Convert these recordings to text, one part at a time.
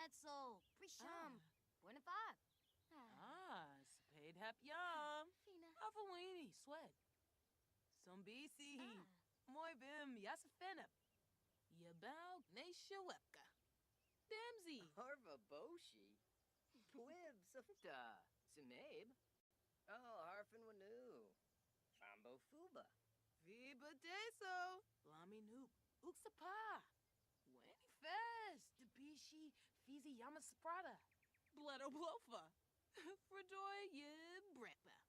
Pretzel, Prisham, Buenafab. Spade hap yum. Fina. Avawini, Sled. Some BC. Moy bim, Yasafenip. Yabal, Nashawepka. Damsy. Harva Boshi. Quib Sufta. Simabe. Oh, Harfin Wanu. Fambo Fuba. Viva Deso. Blami Noop. Uksapa. Wenny Fest. Debishi. Fizi Yamasprada. Bledo Blofa. Fredoy Yib Brapa.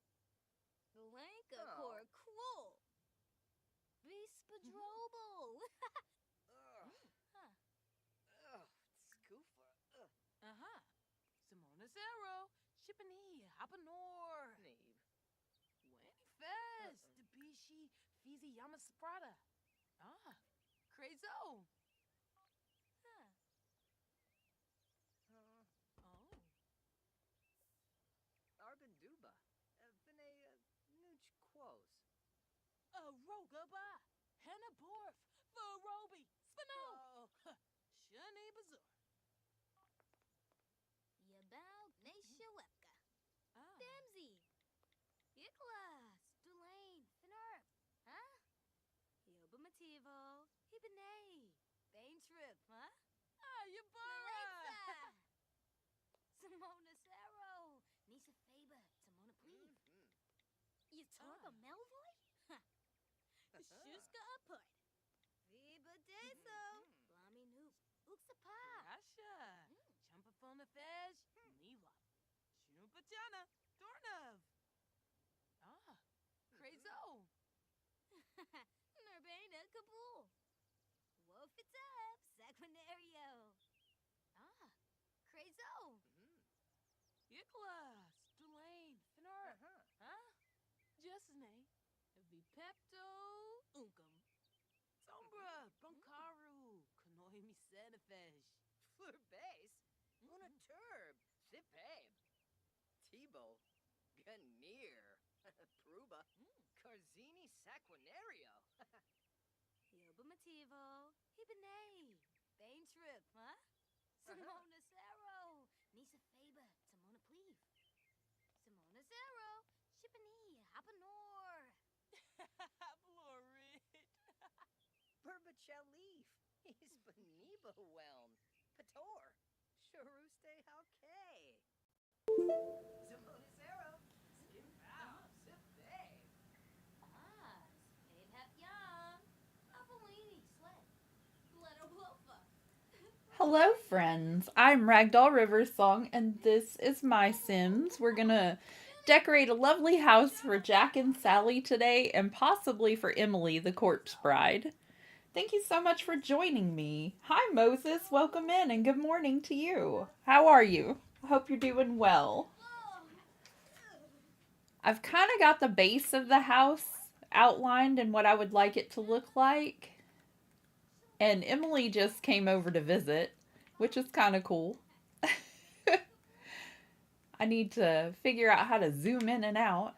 Blanca Cor Cool. Bespadrobal. Scoofa. Simona Zero. Shippany. Hapanor. Neeb. Wenny Fest. Debishi. Fizi Yamasprada. Crazo. Arbin Duba. Vine Nooch Quos. Rogaba. Henna Borf. Varobi. Spino. Shani Bazur. Yabal Nashawepka. Damsy. Yiklas. Dulaine. Finarp. Yobamativo. Hibane. Baintrip, Yabara. Simona Saro. Nisa Faber. Timona Pleave. Yatarba Melvoy? Shuska Upput. Viva Deso. Blami Noop. Uksapa. Rasha. Chumpafona Fesh. Neva. Shumpachana. Dornov. Crazo. Nurbana Kabul. Wolf it's up. Saquinario. Crazo. Yiklas. Dulaine. Finart. Jessne. Vipepto. Unkum. Sombra. Bunkaru. Konoimi Senefesh. Fleur Base. Una Turb. Sipabe. Tebow. Ganir. Pruba. Carzini Saquinario. Yobamativo. Hibane. Baintrip, Simona Saro. Nisa Faber. Timona Pleave. Simona Zero. Shippany. Hapanor. Florid. Burba Chalif. Hispaniba Whelm. Pator. Sharuste Halke. Simona Zero. Skimbow. Sipabe. Spade Hep Yum. Avalini. Sled. Bledo Blofa. Hello friends, I'm Ragdoll Riversong and this is my Sims. We're gonna decorate a lovely house for Jack and Sally today and possibly for Emily, the corpse bride. Thank you so much for joining me. Hi Moses, welcome in and good morning to you. How are you? I hope you're doing well. I've kind of got the base of the house outlined and what I would like it to look like. And Emily just came over to visit, which is kind of cool. I need to figure out how to zoom in and out.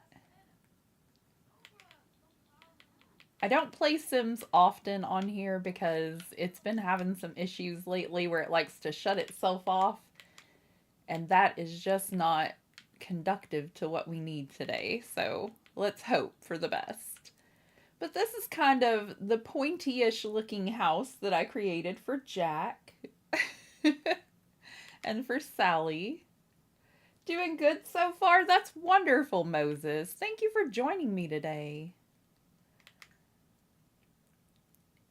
I don't play Sims often on here because it's been having some issues lately where it likes to shut itself off. And that is just not conducive to what we need today. So let's hope for the best. But this is kind of the pointy-ish looking house that I created for Jack and for Sally. Doing good so far? That's wonderful, Moses. Thank you for joining me today.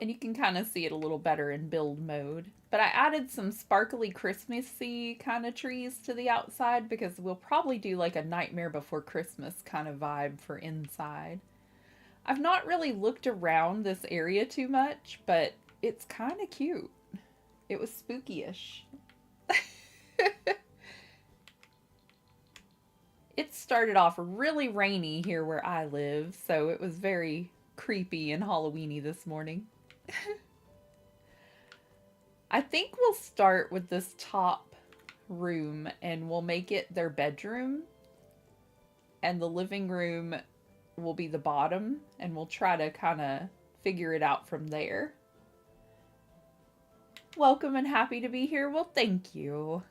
And you can kind of see it a little better in build mode. But I added some sparkly Christmassy kind of trees to the outside because we'll probably do like a Nightmare Before Christmas kind of vibe for inside. I've not really looked around this area too much, but it's kind of cute. It was spooky-ish. It started off really rainy here where I live, so it was very creepy and Halloween-y this morning. I think we'll start with this top room and we'll make it their bedroom. And the living room will be the bottom, and we'll try to kind of figure it out from there. Welcome and happy to be here. Well, thank you.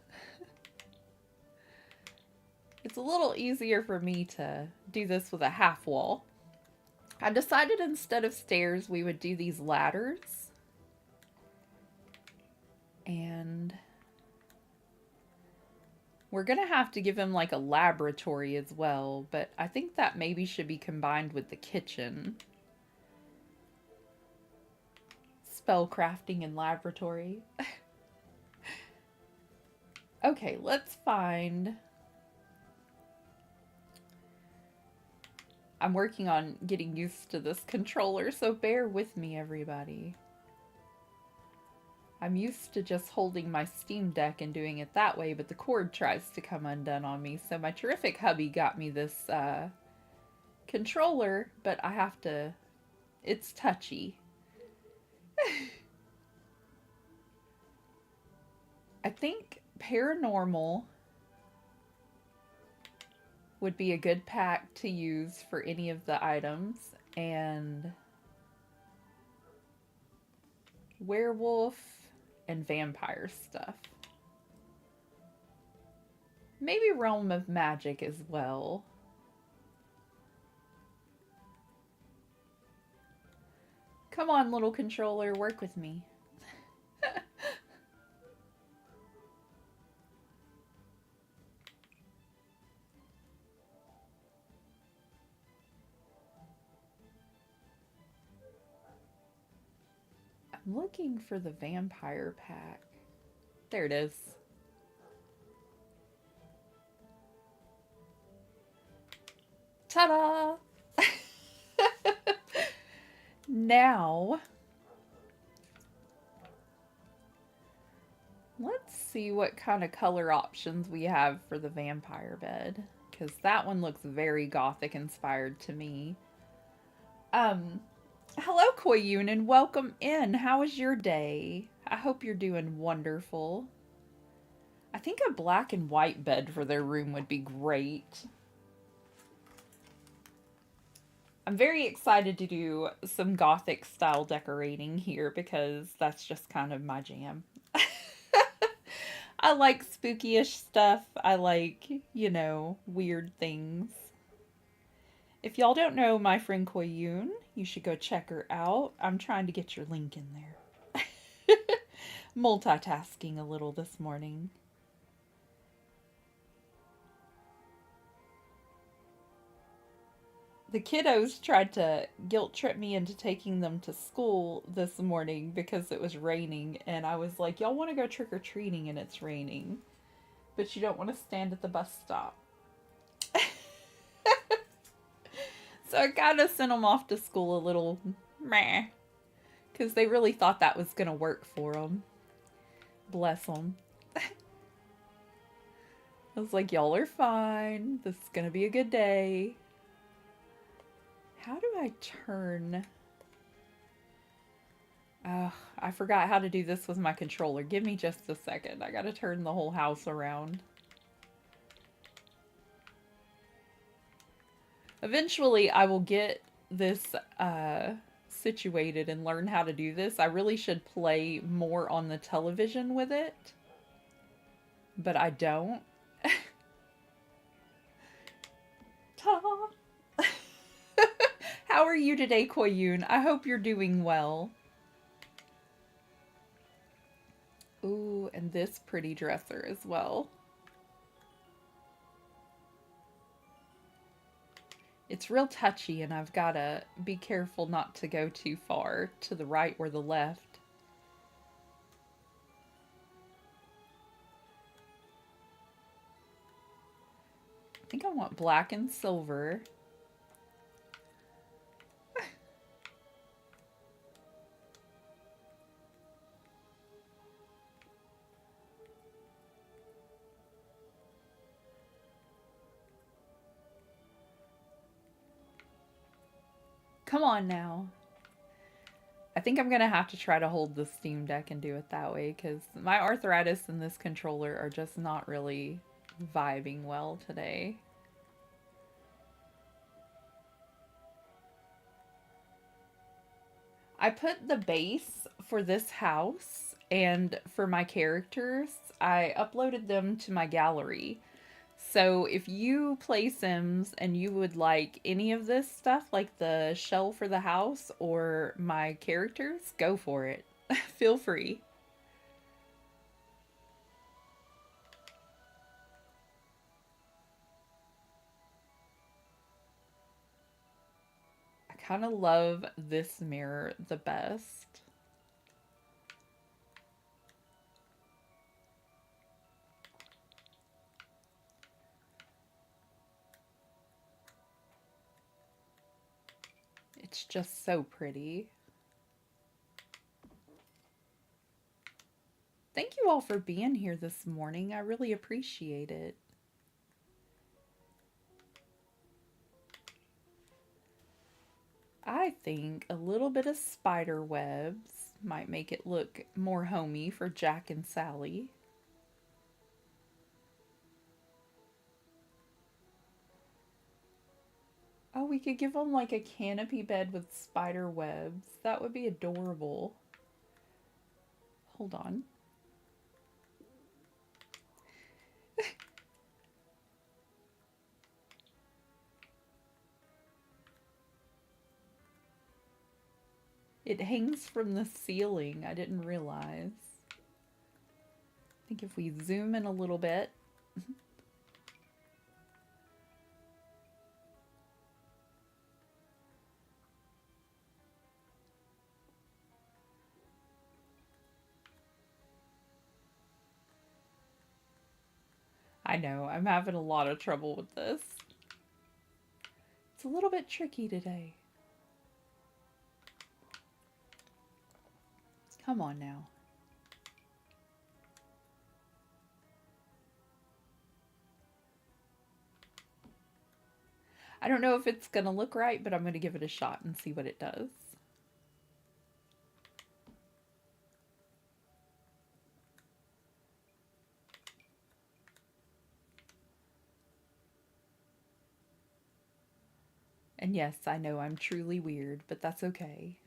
It's a little easier for me to do this with a half wall. I decided instead of stairs, we would do these ladders. And we're gonna have to give him like a laboratory as well, but I think that maybe should be combined with the kitchen. Spellcrafting and laboratory. Okay, let's find... I'm working on getting used to this controller, so bear with me, everybody. I'm used to just holding my Steam Deck and doing it that way, but the cord tries to come undone on me. So my terrific hubby got me this controller, but I have to... It's touchy. I think paranormal would be a good pack to use for any of the items, and werewolf and vampire stuff. Maybe realm of magic as well. Come on, little controller, work with me. I'm looking for the vampire pack. There it is. Ta-da! Now, let's see what kind of color options we have for the vampire bed, because that one looks very Gothic inspired to me. Hello, Koyun, and welcome in. How was your day? I hope you're doing wonderful. I think a black and white bed for their room would be great. I'm very excited to do some Gothic style decorating here because that's just kind of my jam. I like spooky-ish stuff. I like, you know, weird things. If y'all don't know my friend Koyun, you should go check her out. I'm trying to get your link in there. Multitasking a little this morning. The kiddos tried to guilt trip me into taking them to school this morning because it was raining, and I was like, y'all want to go trick-or-treating and it's raining, but you don't want to stand at the bus stop. So I kind of sent them off to school a little meh, because they really thought that was going to work for them. Bless them. I was like, y'all are fine. This is going to be a good day. How do I turn? I forgot how to do this with my controller. Give me just a second. I gotta turn the whole house around. Eventually, I will get this situated and learn how to do this. I really should play more on the television with it, but I don't. Ta! How are you today, Koyun? I hope you're doing well. Ooh, and this pretty dresser as well. It's real touchy, and I've got to be careful not to go too far to the right or the left. I think I want black and silver. Come on now. I think I'm going to have to try to hold the Steam Deck and do it that way, because my arthritis and this controller are just not really vibing well today. I put the base for this house and for my characters, I uploaded them to my gallery. So if you play Sims and you would like any of this stuff, like the shell for the house or my characters, go for it. Feel free. I kind of love this mirror the best. It's just so pretty. Thank you all for being here this morning. I really appreciate it. I think a little bit of spider webs might make it look more homey for Jack and Sally. Oh, we could give them like a canopy bed with spider webs. That would be adorable. Hold on. It hangs from the ceiling. I didn't realize. I think if we zoom in a little bit. I know, I'm having a lot of trouble with this. It's a little bit tricky today. Come on now. I don't know if it's going to look right, but I'm going to give it a shot and see what it does. And yes, I know I'm truly weird, but that's okay.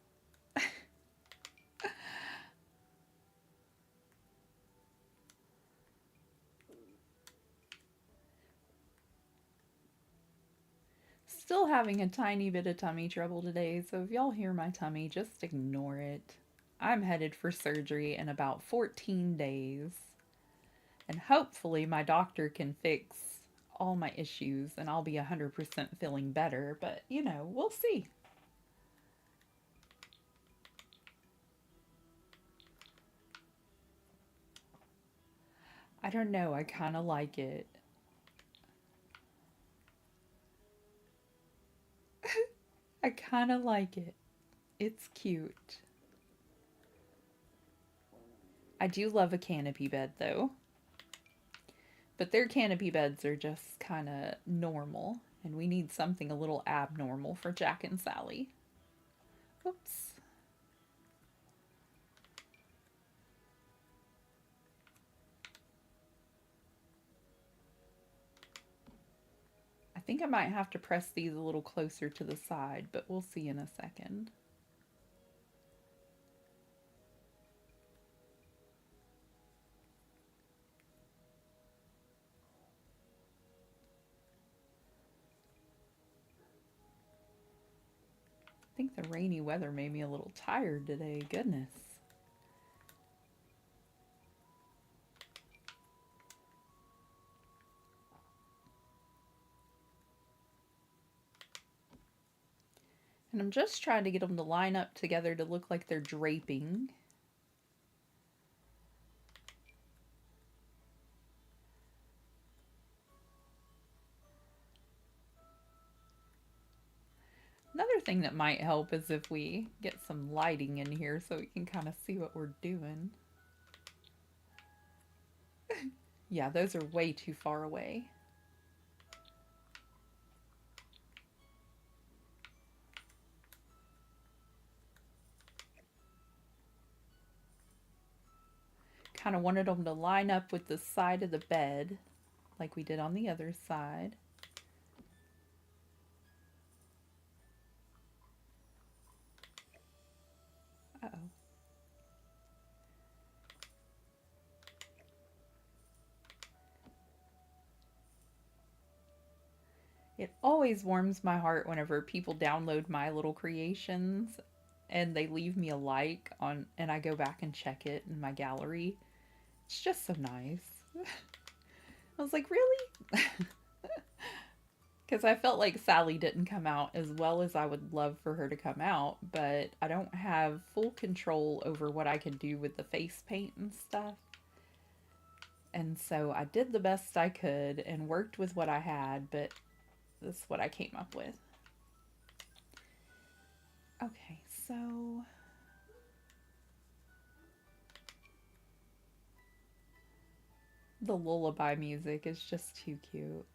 Still having a tiny bit of tummy trouble today, so if y'all hear my tummy, just ignore it. I'm headed for surgery in about 14 days. And hopefully my doctor can fix all my issues and I'll be 100% feeling better, but you know, we'll see. I don't know, I kind of like it. I kind of like it. It's cute. I do love a canopy bed though. But their canopy beds are just kind of normal. And we need something a little abnormal for Jack and Sally. Oops. I think I might have to press these a little closer to the side, but we'll see in a second. I think the rainy weather made me a little tired today. Goodness. And I'm just trying to get them to line up together to look like they're draping. Another thing that might help is if we get some lighting in here so we can kind of see what we're doing. Yeah, those are way too far away. Kind of wanted them to line up with the side of the bed like we did on the other side. Uh-oh. It always warms my heart whenever people download my little creations and they leave me a like on, and I go back and check it in my gallery. It's just so nice. I was like, really? Because I felt like Sally didn't come out as well as I would love for her to come out, but I don't have full control over what I can do with the face paint and stuff. And so I did the best I could and worked with what I had, but this is what I came up with. Okay, so the lullaby music is just too cute.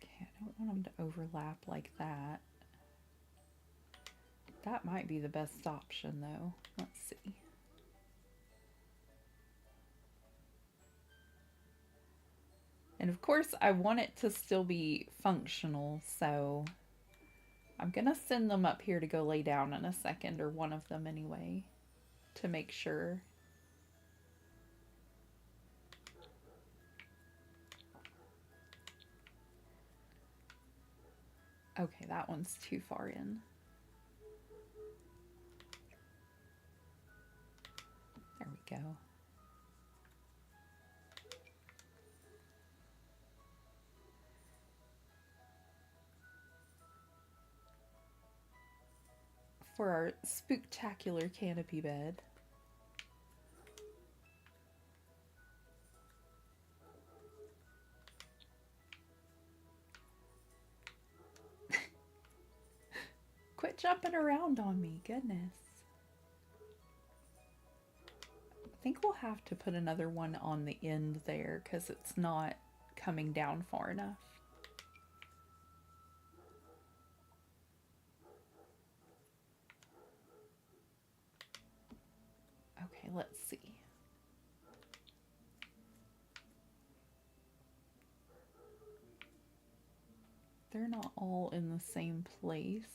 Okay, I don't want them to overlap like that. That might be the best option though. Let's see. And of course I want it to still be functional, so I'm gonna send them up here to go lay down in a second, or one of them anyway, to make sure. Okay, that one's too far in. There we go. For our spooktacular canopy bed. Quit jumping around on me, goodness. I think we'll have to put another one on the end there because it's not coming down far enough. Okay, let's see. They're not all in the same place.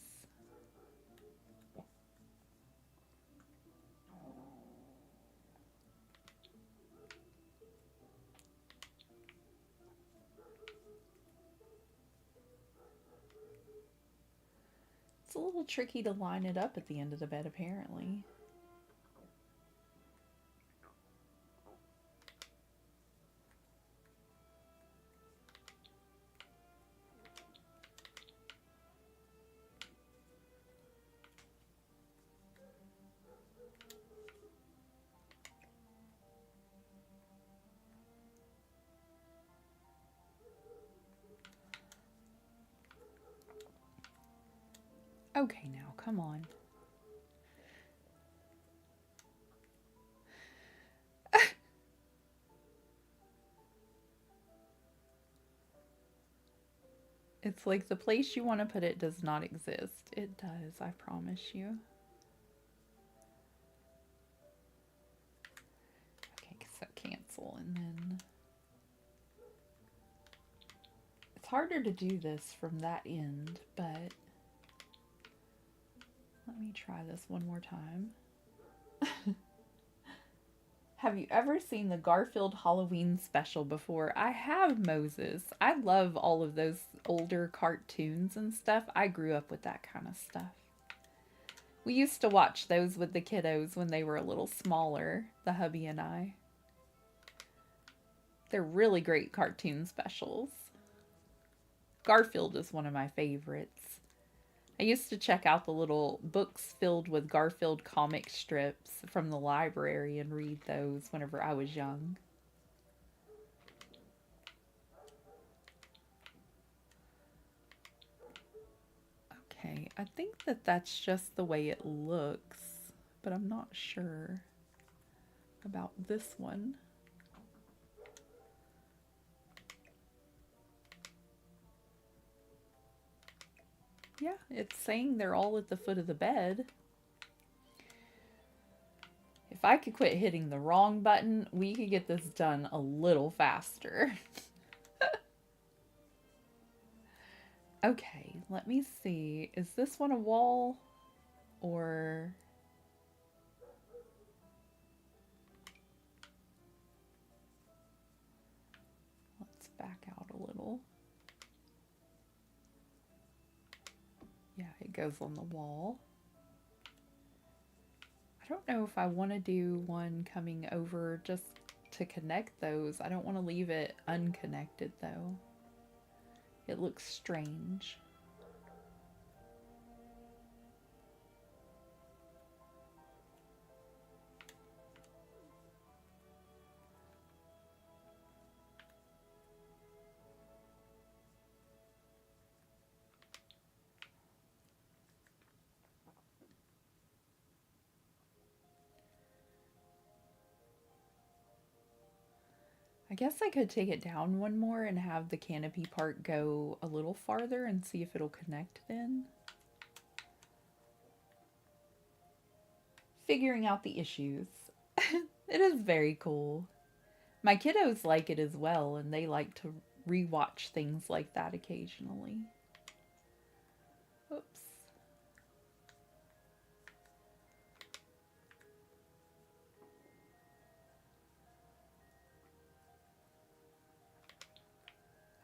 It's a little tricky to line it up at the end of the bed, apparently. Okay, now, come on. It's like the place you want to put it does not exist. It does, I promise you. Okay, so cancel, and then... It's harder to do this from that end, but... Let me try this one more time. Have you ever seen the Garfield Halloween special before? I have, Moses. I love all of those older cartoons and stuff. I grew up with that kind of stuff. We used to watch those with the kiddos when they were a little smaller, the hubby and I. They're really great cartoon specials. Garfield is one of my favorites. I used to check out the little books filled with Garfield comic strips from the library and read those whenever I was young. Okay, I think that that's just the way it looks, but I'm not sure about this one. Yeah, it's saying they're all at the foot of the bed. If I could quit hitting the wrong button, we could get this done a little faster. Okay, let me see. Is this one a wall or... a little. Yeah, it goes on the wall. I don't know if I want to do one coming over just to connect those. I don't want to leave it unconnected though. It looks strange. I guess I could take it down one more and have the canopy part go a little farther and see if it'll connect then. Figuring out the issues. It is very cool. My kiddos like it as well, and they like to rewatch things like that occasionally. Oops.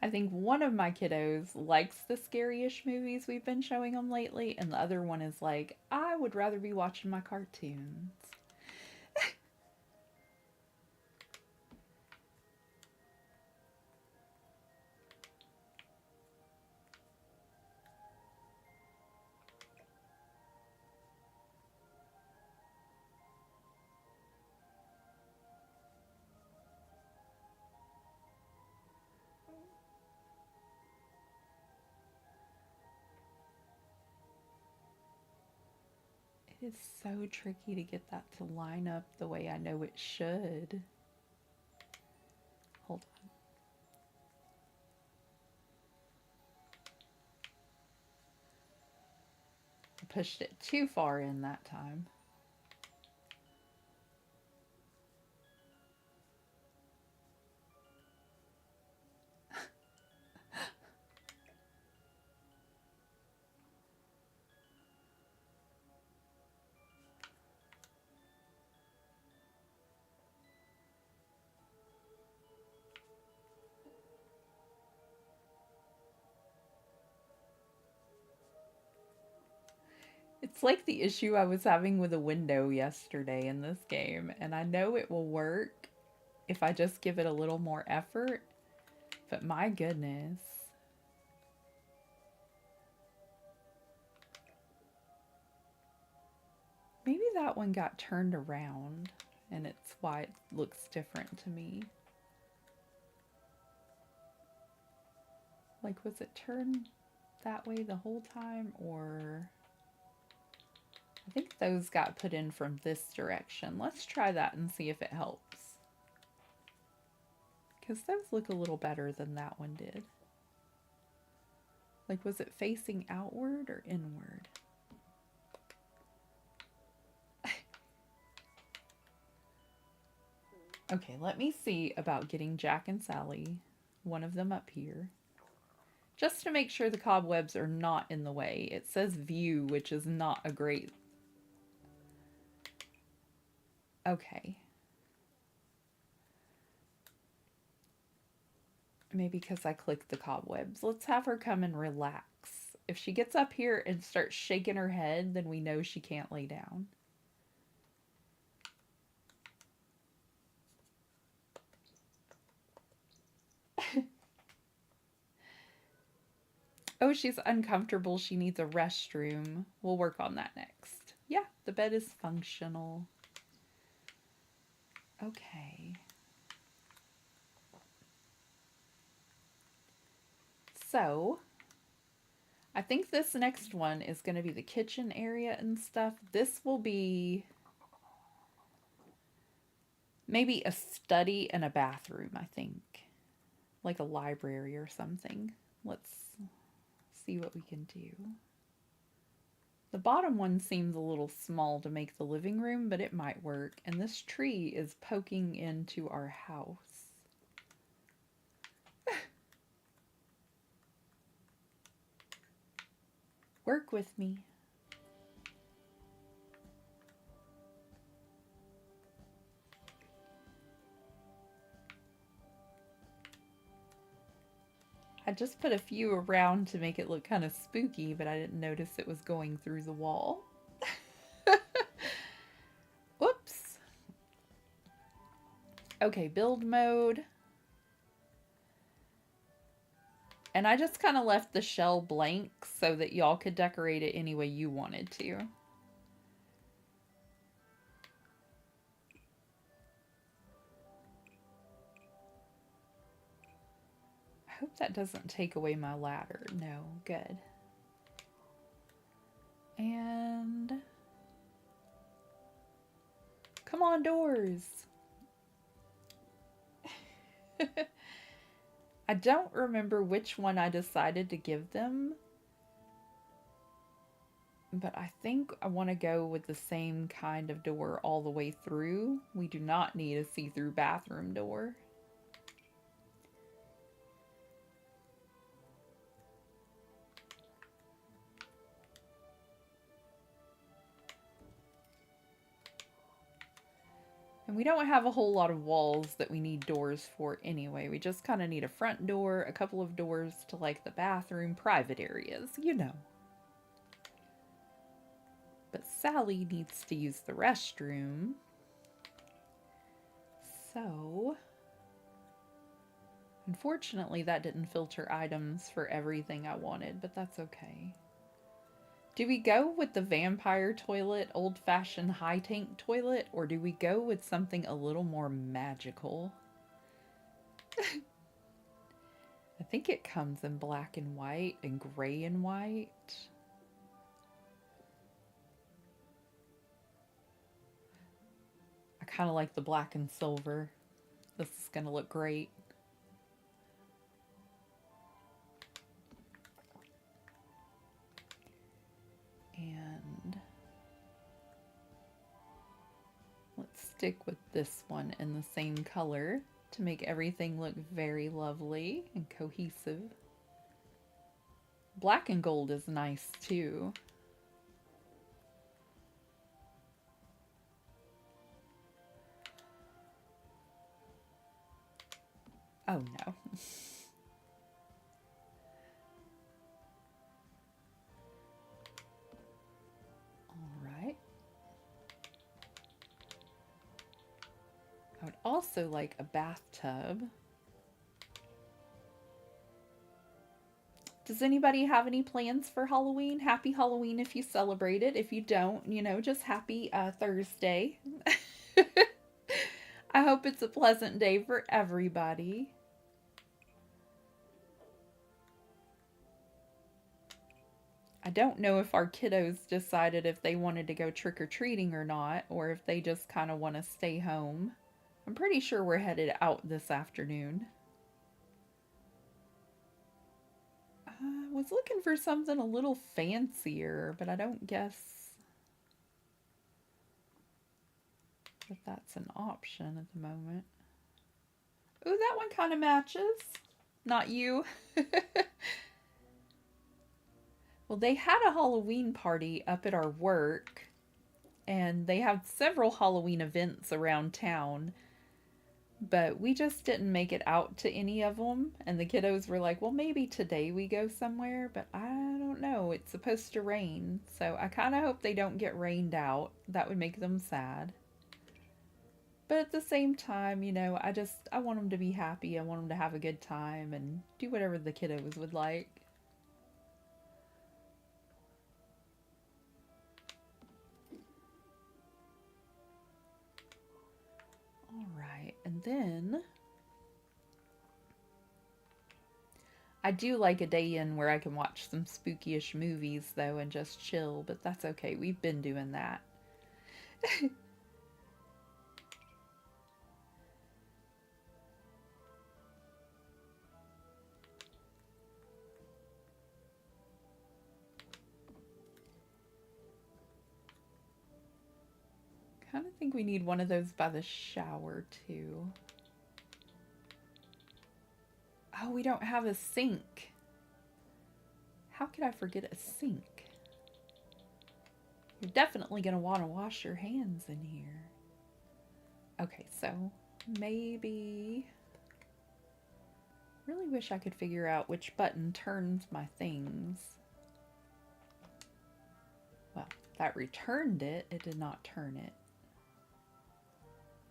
I think one of my kiddos likes the scary-ish movies we've been showing them lately, and the other one is like, I would rather be watching my cartoons. It's so tricky to get that to line up the way I know it should. Hold on. I pushed it too far in that time. It's like the issue I was having with a window yesterday in this game, and I know it will work if I just give it a little more effort, but my goodness. Maybe that one got turned around, and it's why it looks different to me. Like, was it turned that way the whole time, or... I think those got put in from this direction. Let's try that and see if it helps. Because those look a little better than that one did. Like, was it facing outward or inward? Okay, let me see about getting Jack and Sally, one of them up here. Just to make sure the cobwebs are not in the way. It says view, which is not a great... Okay. Maybe because I clicked the cobwebs. Let's have her come and relax. If she gets up here and starts shaking her head, then we know she can't lay down. Oh, she's uncomfortable. She needs a restroom. We'll work on that next. Yeah, the bed is functional. Okay. So, I think this next one is going to be the kitchen area and stuff. This will be maybe a study and a bathroom, I think. Like a library or something. Let's see what we can do. The bottom one seems a little small to make the living room, but it might work. And this tree is poking into our house. Work with me. just put a few around to make it look kind of spooky, but I didn't notice it was going through the wall. Whoops. Okay, build mode. And I just kind of left the shell blank so that y'all could decorate it any way you wanted to. I hope that doesn't take away my ladder. No, good. And come on, doors. I don't remember which one I decided to give them, but I think I want to go with the same kind of door all the way through. We do not need a see-through bathroom door. And we don't have a whole lot of walls that we need doors for anyway. We just kind of need a front door, a couple of doors to like the bathroom, private areas, you know. But Sally needs to use the restroom. So, unfortunately that didn't filter items for everything I wanted, but that's okay. Do we go with the vampire toilet, old-fashioned high tank toilet, or do we go with something a little more magical? I think it comes in black and white and gray and white. I kind of like the black and silver. This is going to look great. And let's stick with this one in the same color to make everything look very lovely and cohesive. Black and gold is nice too. Oh no. I would also like a bathtub. Does anybody have any plans for Halloween? Happy Halloween if you celebrate it. If you don't, you know, just happy Thursday. I hope it's a pleasant day for everybody. I don't know if our kiddos decided if they wanted to go trick-or-treating or not, or if they just kind of want to stay home. I'm pretty sure we're headed out this afternoon. I was looking for something a little fancier, but I don't guess that that's an option at the moment. Ooh, that one kind of matches. Not you. Well, they had a Halloween party up at our work, and they have several Halloween events around town, but we just didn't make it out to any of them, and the kiddos were like, well, maybe today we go somewhere, but I don't know. It's supposed to rain, so I kind of hope they don't get rained out. That would make them sad. But at the same time, you know, I want them to be happy. I want them to have a good time and do whatever the kiddos would like. Alright, and then I do like a day in where I can watch some spooky-ish movies, though, and just chill, but that's okay. We've been doing that. Kind of think we need one of those by the shower, too. Oh, we don't have a sink. How could I forget a sink? You're definitely going to want to wash your hands in here. Okay, so maybe Really wish I could figure out which button turns my things. Well, that returned it. It did not turn it.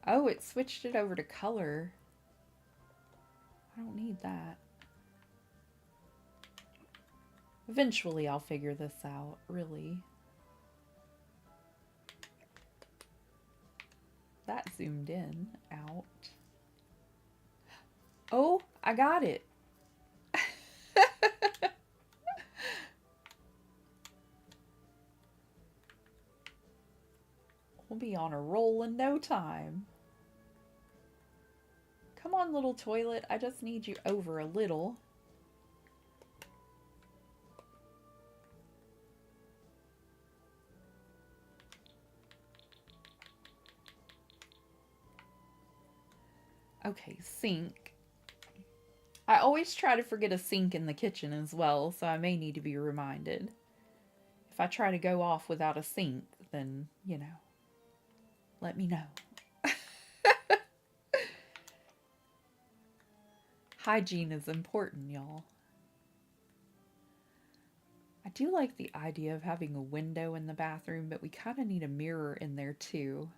Oh, it switched it over to color. I don't need that. Eventually I'll figure this out, really. That zoomed in, out. Oh, I got it. We'll be on a roll in no time. Come on, little toilet. I just need you over a little. Okay, sink. I always try to forget a sink in the kitchen as well, so I may need to be reminded. If I try to go off without a sink, then, you know, let me know. Hygiene is important, y'all. I do like the idea of having a window in the bathroom, but we kind of need a mirror in there too.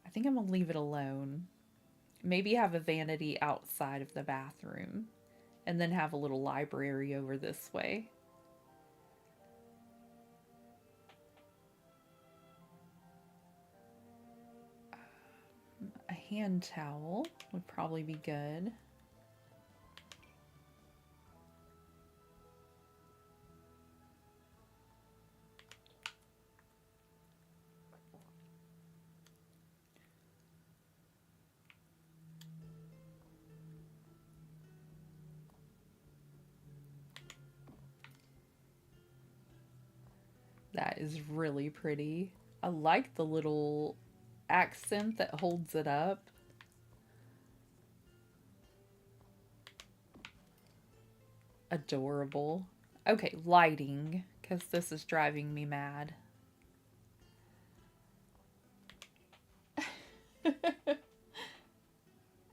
I think I'm going to leave it alone. Maybe have a vanity outside of the bathroom, and then have a little library over this way. A hand towel would probably be good. That is really pretty. I like the little accent that holds it up. Adorable. Okay, lighting, because this is driving me mad.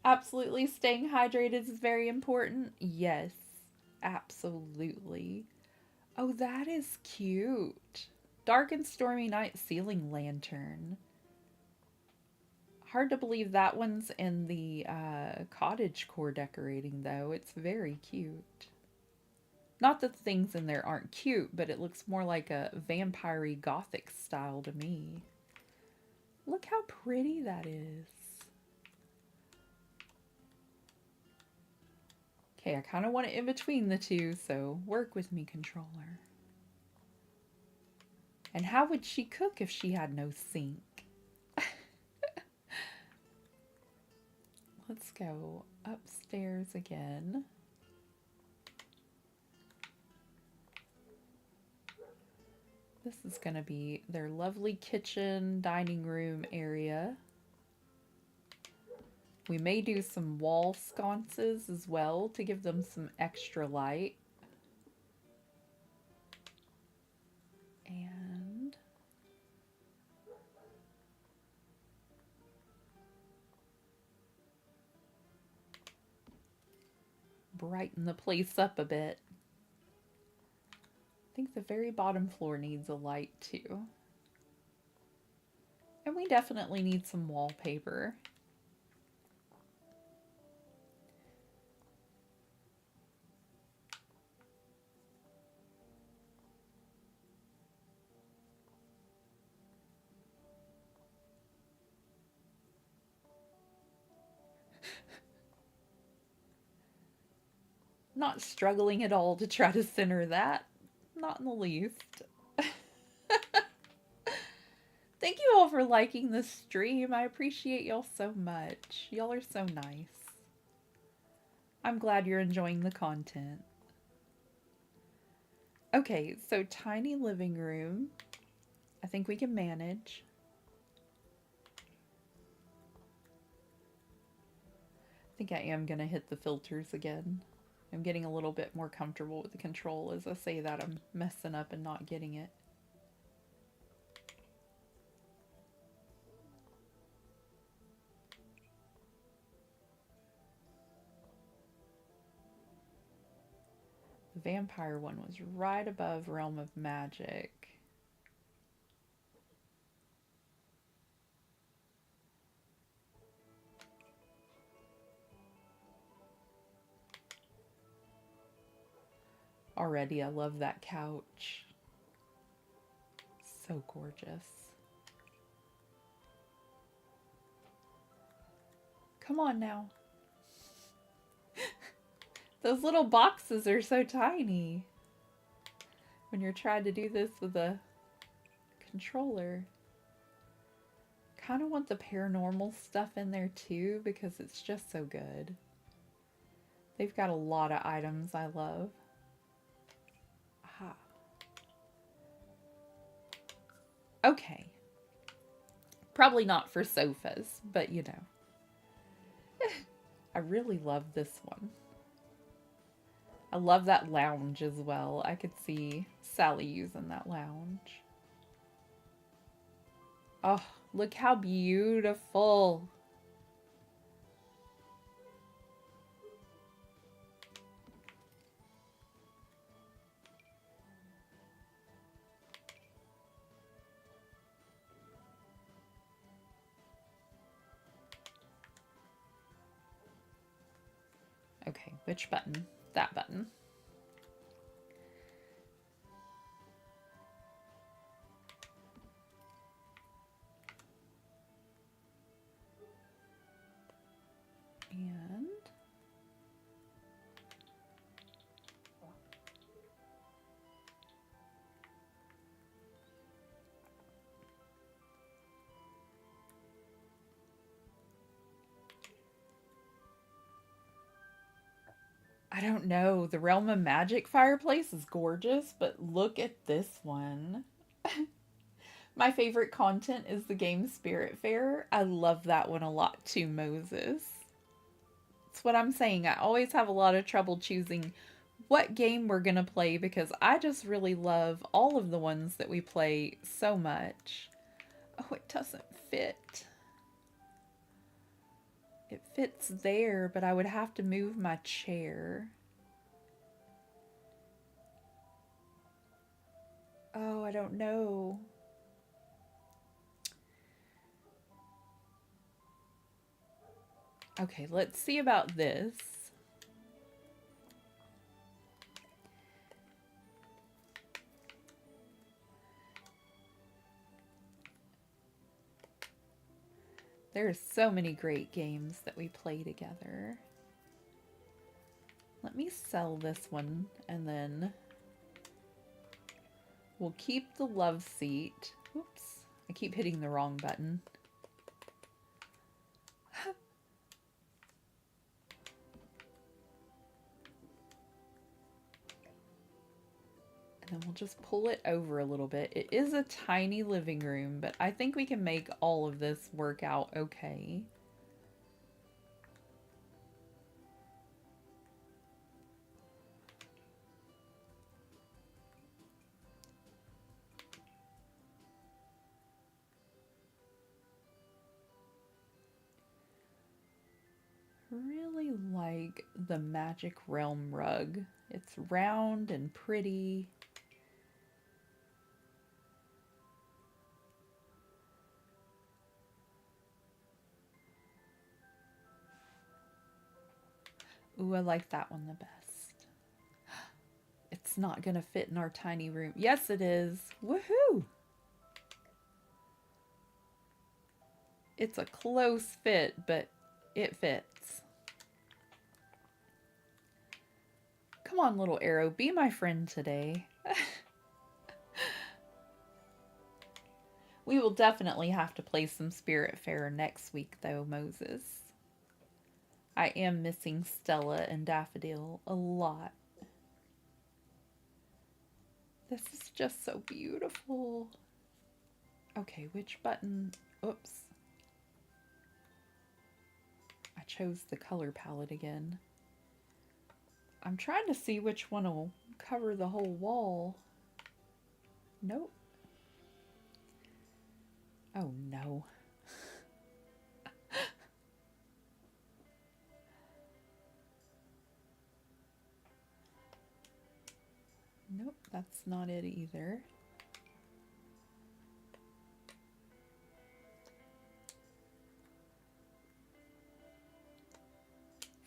Absolutely, staying hydrated is very important. Yes, absolutely. Oh, that is cute. Dark and stormy night ceiling lantern. Hard to believe that one's in the cottage core decorating, though. It's very cute. Not that the things in there aren't cute, but it looks more like a vampire-y Gothic style to me. Look how pretty that is. Okay, I kind of want it in between the two, so work with me, controller. And how would she cook if she had no sink? Let's go upstairs again. This is going to be their lovely kitchen, dining room area. We may do some wall sconces as well to give them some extra light. And brighten the place up a bit. I think the very bottom floor needs a light too. And we definitely need some wallpaper. Not struggling at all to try to center that. Not in the least. Thank you all for liking this stream. I appreciate y'all so much. Y'all are so nice. I'm glad you're enjoying the content. Okay, so tiny living room. I think we can manage. I think I am going to hit the filters again. I'm getting a little bit more comfortable with the control. As I say that, I'm messing up and not getting it. The vampire one was right above Realm of Magic. Already, I love that couch. So gorgeous. Come on now. Those little boxes are so tiny when you're trying to do this with a controller. Kind of want the paranormal stuff in there too because it's just so good. They've got a lot of items I love. Aha. Okay. Probably not for sofas, but you know. I really love this one. I love that lounge as well. I could see Sally using that lounge. Oh, look how beautiful. Okay, which button? That button. And I don't know. The Realm of Magic fireplace is gorgeous, but look at this one. My favorite content is the game Spirit Fair. I love that one a lot too, Moses. That's what I'm saying. I always have a lot of trouble choosing what game we're going to play because I just really love all of the ones that we play so much. Oh, it doesn't fit. It fits there, but I would have to move my chair. Oh, I don't know. Okay, let's see about this. There are so many great games that we play together. Let me sell this one and then we'll keep the love seat. Oops, I keep hitting the wrong button. And then we'll just pull it over a little bit. It is a tiny living room, but I think we can make all of this work out okay. Really like the Magic Realm rug. It's round and pretty. Ooh, I like that one the best. It's not gonna fit in our tiny room. Yes, it is. Woohoo! It's a close fit, but it fits. Come on, little arrow, be my friend today. We will definitely have to play some Spirit Fair next week, though, Moses. I am missing Stella and Daffodil a lot. This is just so beautiful. Okay, which button? Oops. I chose the color palette again. I'm trying to see which one will cover the whole wall. Nope. Oh no. Nope, that's not it either.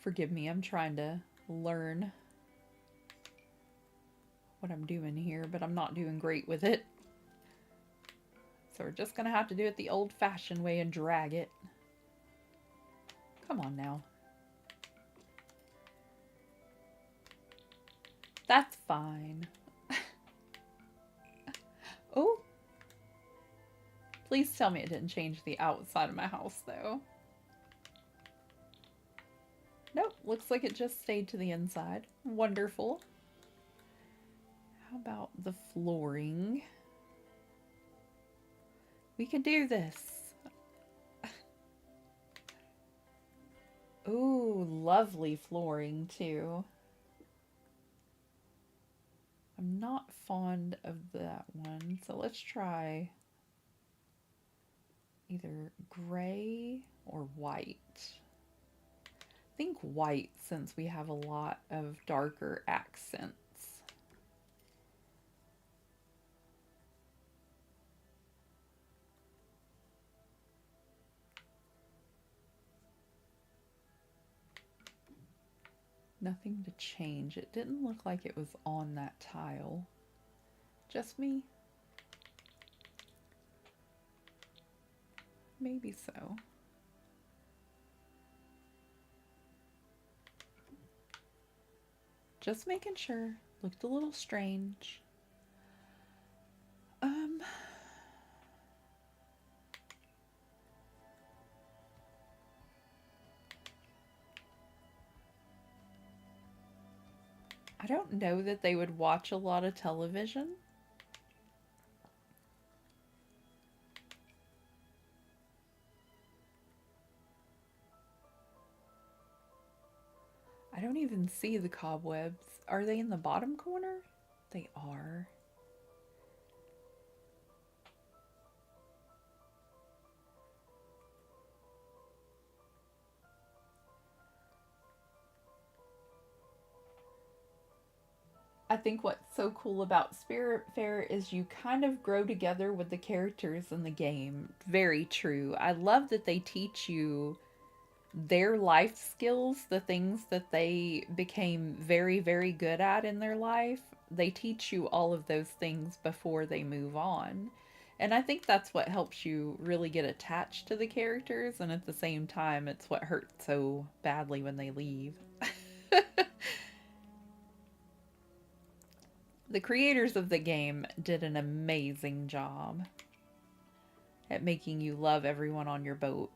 Forgive me, I'm trying to learn what I'm doing here, but I'm not doing great with it. So we're just gonna have to do it the old-fashioned way and drag it. Come on now. That's fine. Oh. Please tell me it didn't change the outside of my house, though. Nope, looks like it just stayed to the inside. Wonderful. How about the flooring? We can do this. Ooh, lovely flooring, too. I'm not fond of that one, so let's try either gray or white. I think white, since we have a lot of darker accents. Nothing to change. It didn't look like it was on that tile. Just me? Maybe so. Just making sure. Looked a little strange. I don't know that they would watch a lot of television. I don't even see the cobwebs. Are they in the bottom corner? They are. I think what's so cool about Spirit Fair is you kind of grow together with the characters in the game. Very true. I love that they teach you their life skills, the things that they became very, very good at in their life. They teach you all of those things before they move on. And I think that's what helps you really get attached to the characters, and at the same time, it's what hurts so badly when they leave. The creators of the game did an amazing job at making you love everyone on your boat.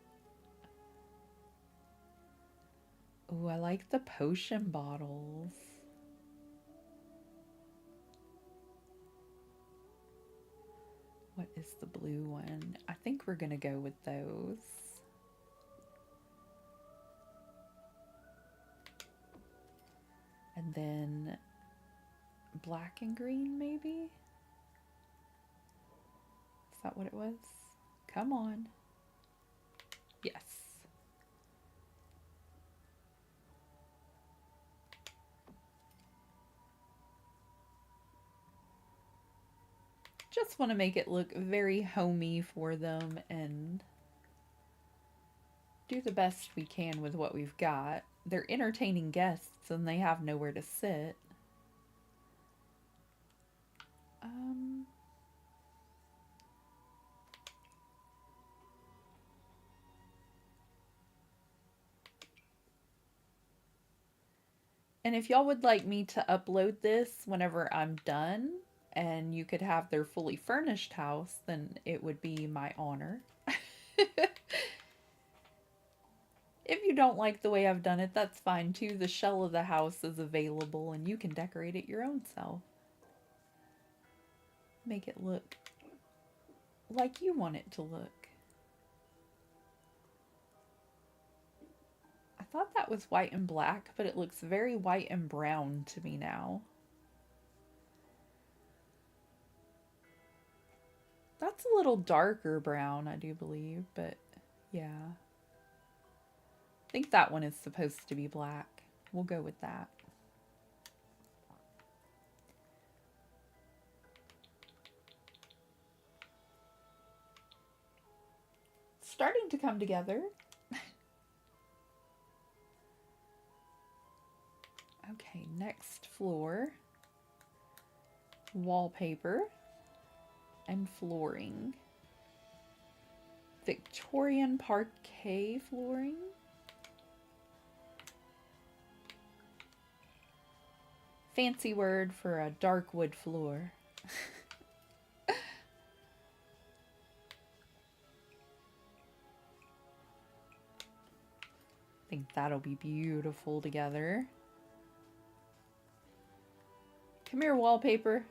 Ooh, I like the potion bottles. What is the blue one? I think we're gonna go with those. And then black and green, maybe? Is that what it was? Come on. Yes. Just want to make it look very homey for them and do the best we can with what we've got. They're entertaining guests and they have nowhere to sit. And if y'all would like me to upload this whenever I'm done and you could have their fully furnished house, then it would be my honor. If you don't like the way I've done it, that's fine too. The shell of the house is available and you can decorate it your own self. Make it look like you want it to look. I thought that was white and black, but it looks very white and brown to me now. That's a little darker brown, I do believe, but yeah. I think that one is supposed to be black. We'll go with that. starting to come together. Okay, next floor. Wallpaper and flooring. Victorian parquet flooring. Fancy word for a dark wood floor. I think that'll be beautiful together. Come here, wallpaper.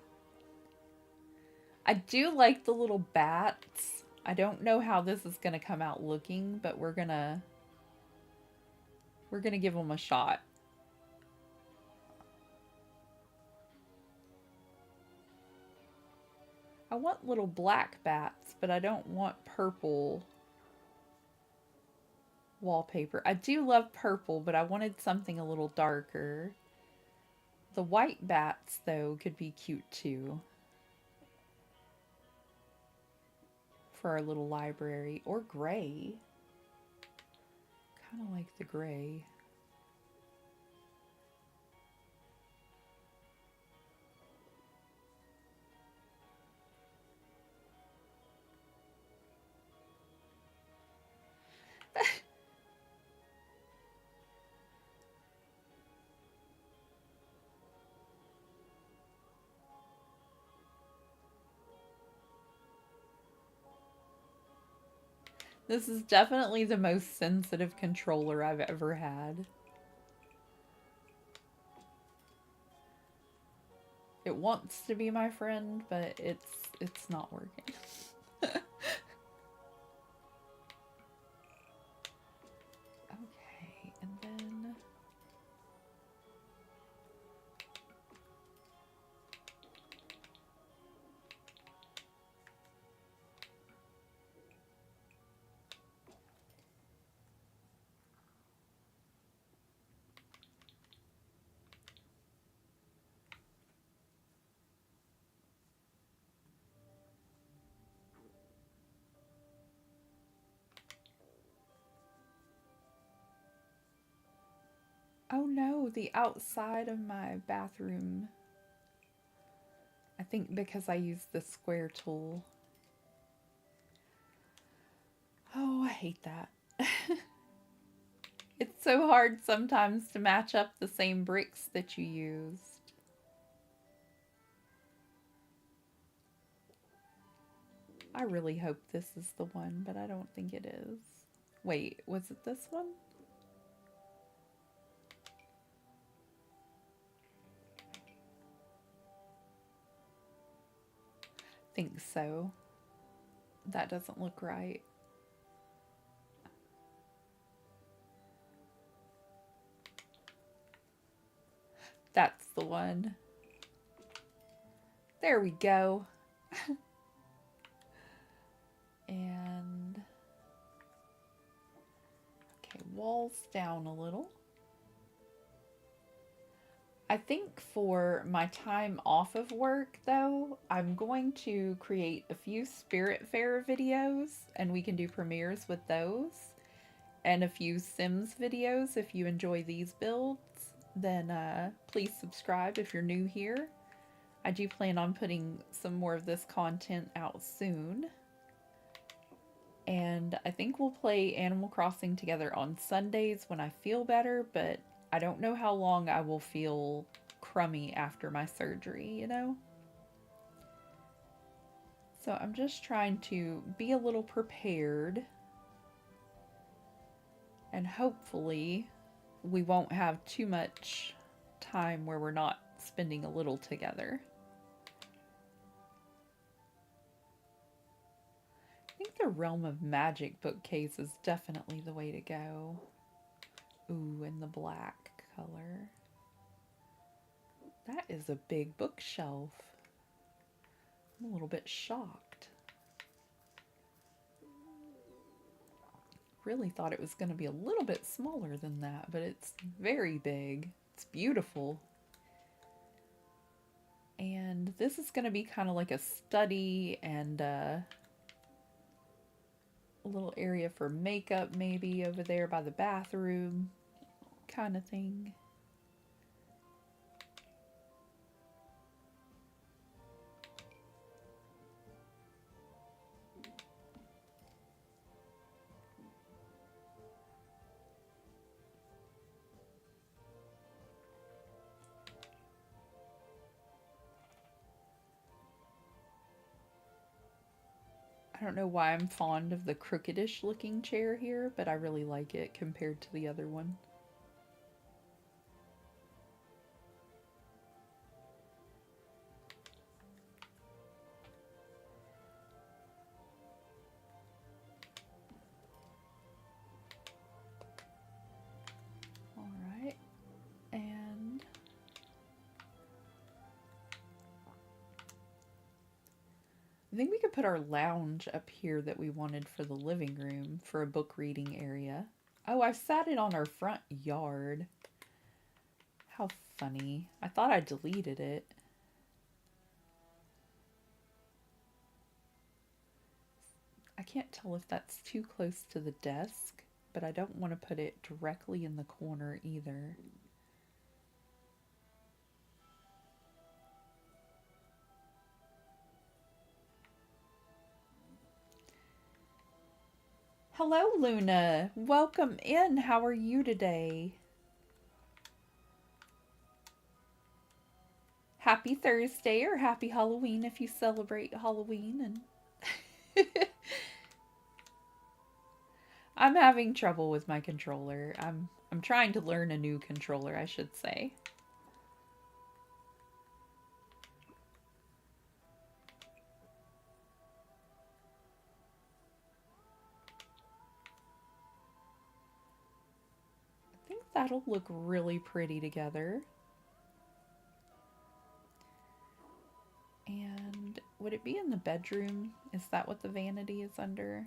I do like the little bats. I don't know how this is going to come out looking, but we're gonna give them a shot. I want little black bats, but I don't want purple wallpaper. I do love purple, but I wanted something a little darker. The white bats, though, could be cute too. For our little library. Or gray. Kind of like the gray. This is definitely the most sensitive controller I've ever had. It wants to be my friend, but it's not working. Okay, and then oh no, the outside of my bathroom. I think because I used the square tool. Oh, I hate that. It's so hard sometimes to match up the same bricks that you used. I really hope this is the one, but I don't think it is. Wait, was it this one? Think so. That doesn't look right. That's the one. There we go. And okay, walls down a little. I think for my time off of work, though, I'm going to create a few Spirit Fair videos, and we can do premieres with those, and a few Sims videos. If you enjoy these builds, then please subscribe if you're new here. I do plan on putting some more of this content out soon. And I think we'll play Animal Crossing together on Sundays when I feel better, but I don't know how long I will feel crummy after my surgery, you know? So I'm just trying to be a little prepared. And hopefully we won't have too much time where we're not spending a little together. I think the Realm of Magic bookcase is definitely the way to go. Ooh, and the black color. That is a big bookshelf. I'm a little bit shocked. Really thought it was going to be a little bit smaller than that, but it's very big. It's beautiful. And this is going to be kind of like a study and A little area for makeup maybe over there by the bathroom kind of thing. I don't know why I'm fond of the crookedish looking chair here, but I really like it compared to the other one. All right, and I think we could put our lounge up here that we wanted for the living room for a book reading area. Oh, I sat it on our front yard. How funny. I thought I deleted it. I can't tell if that's too close to the desk, but I don't want to put it directly in the corner either. Hello, Luna. Welcome in. How are you today? Happy Thursday or happy Halloween if you celebrate Halloween. And I'm having trouble with my controller. I'm trying to learn a new controller, I should say. I think that'll look really pretty together. And would it be in the bedroom? Is that what the vanity is under?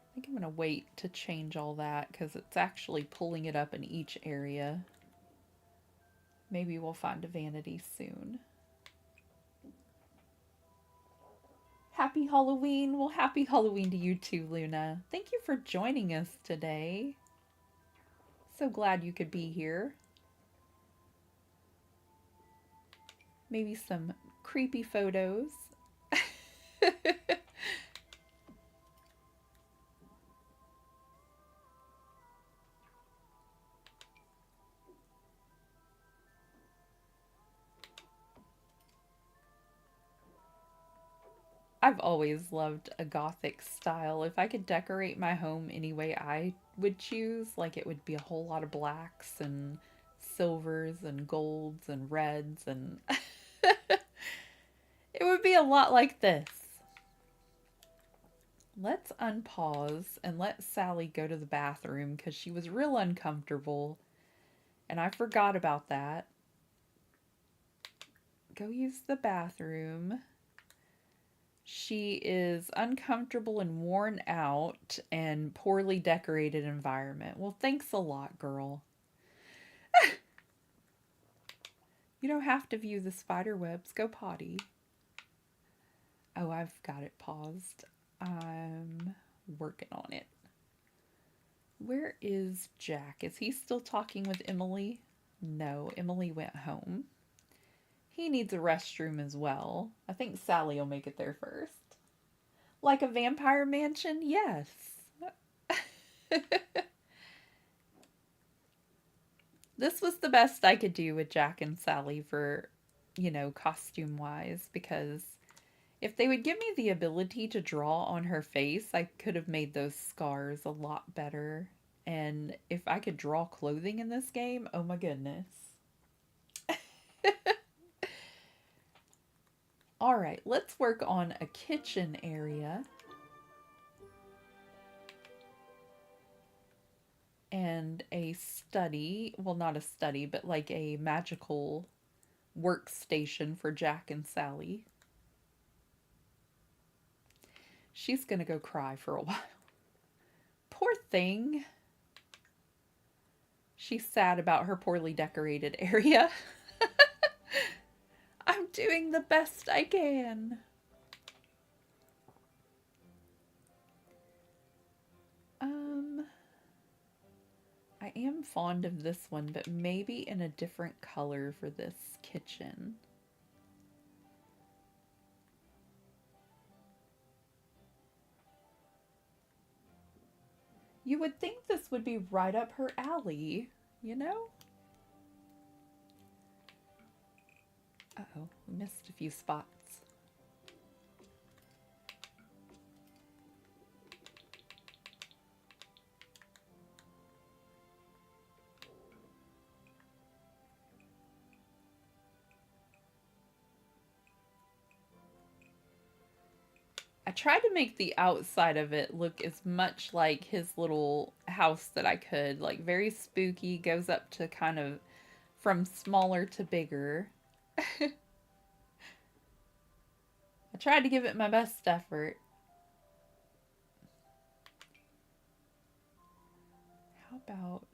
I think I'm going to wait to change all that because it's actually pulling it up in each area. Maybe we'll find a vanity soon. Happy Halloween. Well, happy Halloween to you too, Luna. Thank you for joining us today. So glad you could be here. Maybe some creepy photos. I've always loved a Gothic style. If I could decorate my home any way I would choose, like it would be a whole lot of blacks and silvers and golds and reds and it would be a lot like this. Let's unpause and let Sally go to the bathroom because she was real uncomfortable and I forgot about that. Go use the bathroom. She is uncomfortable and worn out and poorly decorated environment. Well, thanks a lot, girl. You don't have to view the spider webs. Go potty. Oh, I've got it paused. I'm working on it. Where is Jack? Is he still talking with Emily? No, Emily went home. He needs a restroom as well. I think Sally will make it there first. Like a vampire mansion? Yes. This was the best I could do with Jack and Sally for, you know, costume-wise, because if they would give me the ability to draw on her face, I could have made those scars a lot better. And if I could draw clothing in this game, oh my goodness. All right, let's work on a kitchen area. And a study, well, not a study, but like a magical workstation for Jack and Sally. She's gonna go cry for a while. Poor thing. She's sad about her poorly decorated area. I'm doing the best I can. I am fond of this one, but maybe in a different color for this kitchen. You would think this would be right up her alley, you know? Uh-oh, we missed a few spots. I tried to make the outside of it look as much like his little house that I could. Like, very spooky, goes up to kind of from smaller to bigger. I tried to give it my best effort. How about...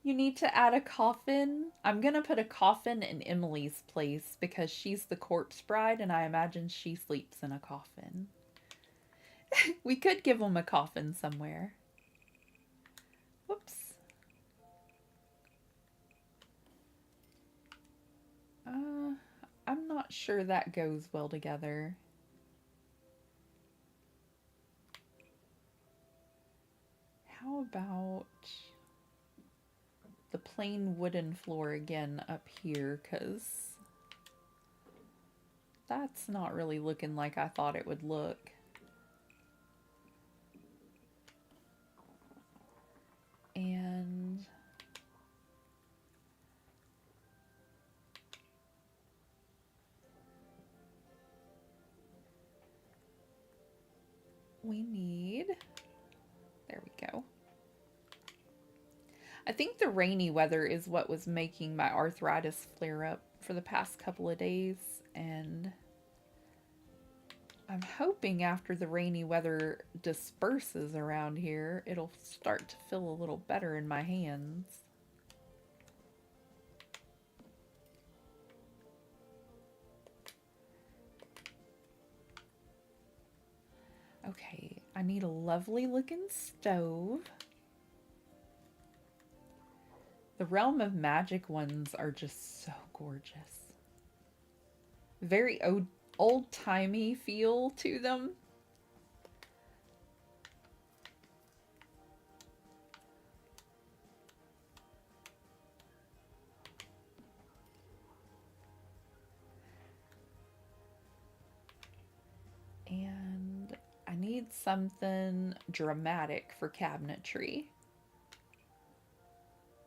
You need to add a coffin. I'm gonna put a coffin in Emily's place because she's the corpse bride and I imagine she sleeps in a coffin. We could give him a coffin somewhere. Whoops. I'm not sure that goes well together. How about the plain wooden floor again up here, because that's not really looking like I thought it would look. And we need, there we go. I think the rainy weather is what was making my arthritis flare up for the past couple of days, and I'm hoping after the rainy weather disperses around here, it'll start to feel a little better in my hands. Okay, I need a lovely looking stove. The Realm of Magic ones are just so gorgeous. Very old-timey feel to them. And I need something dramatic for cabinetry.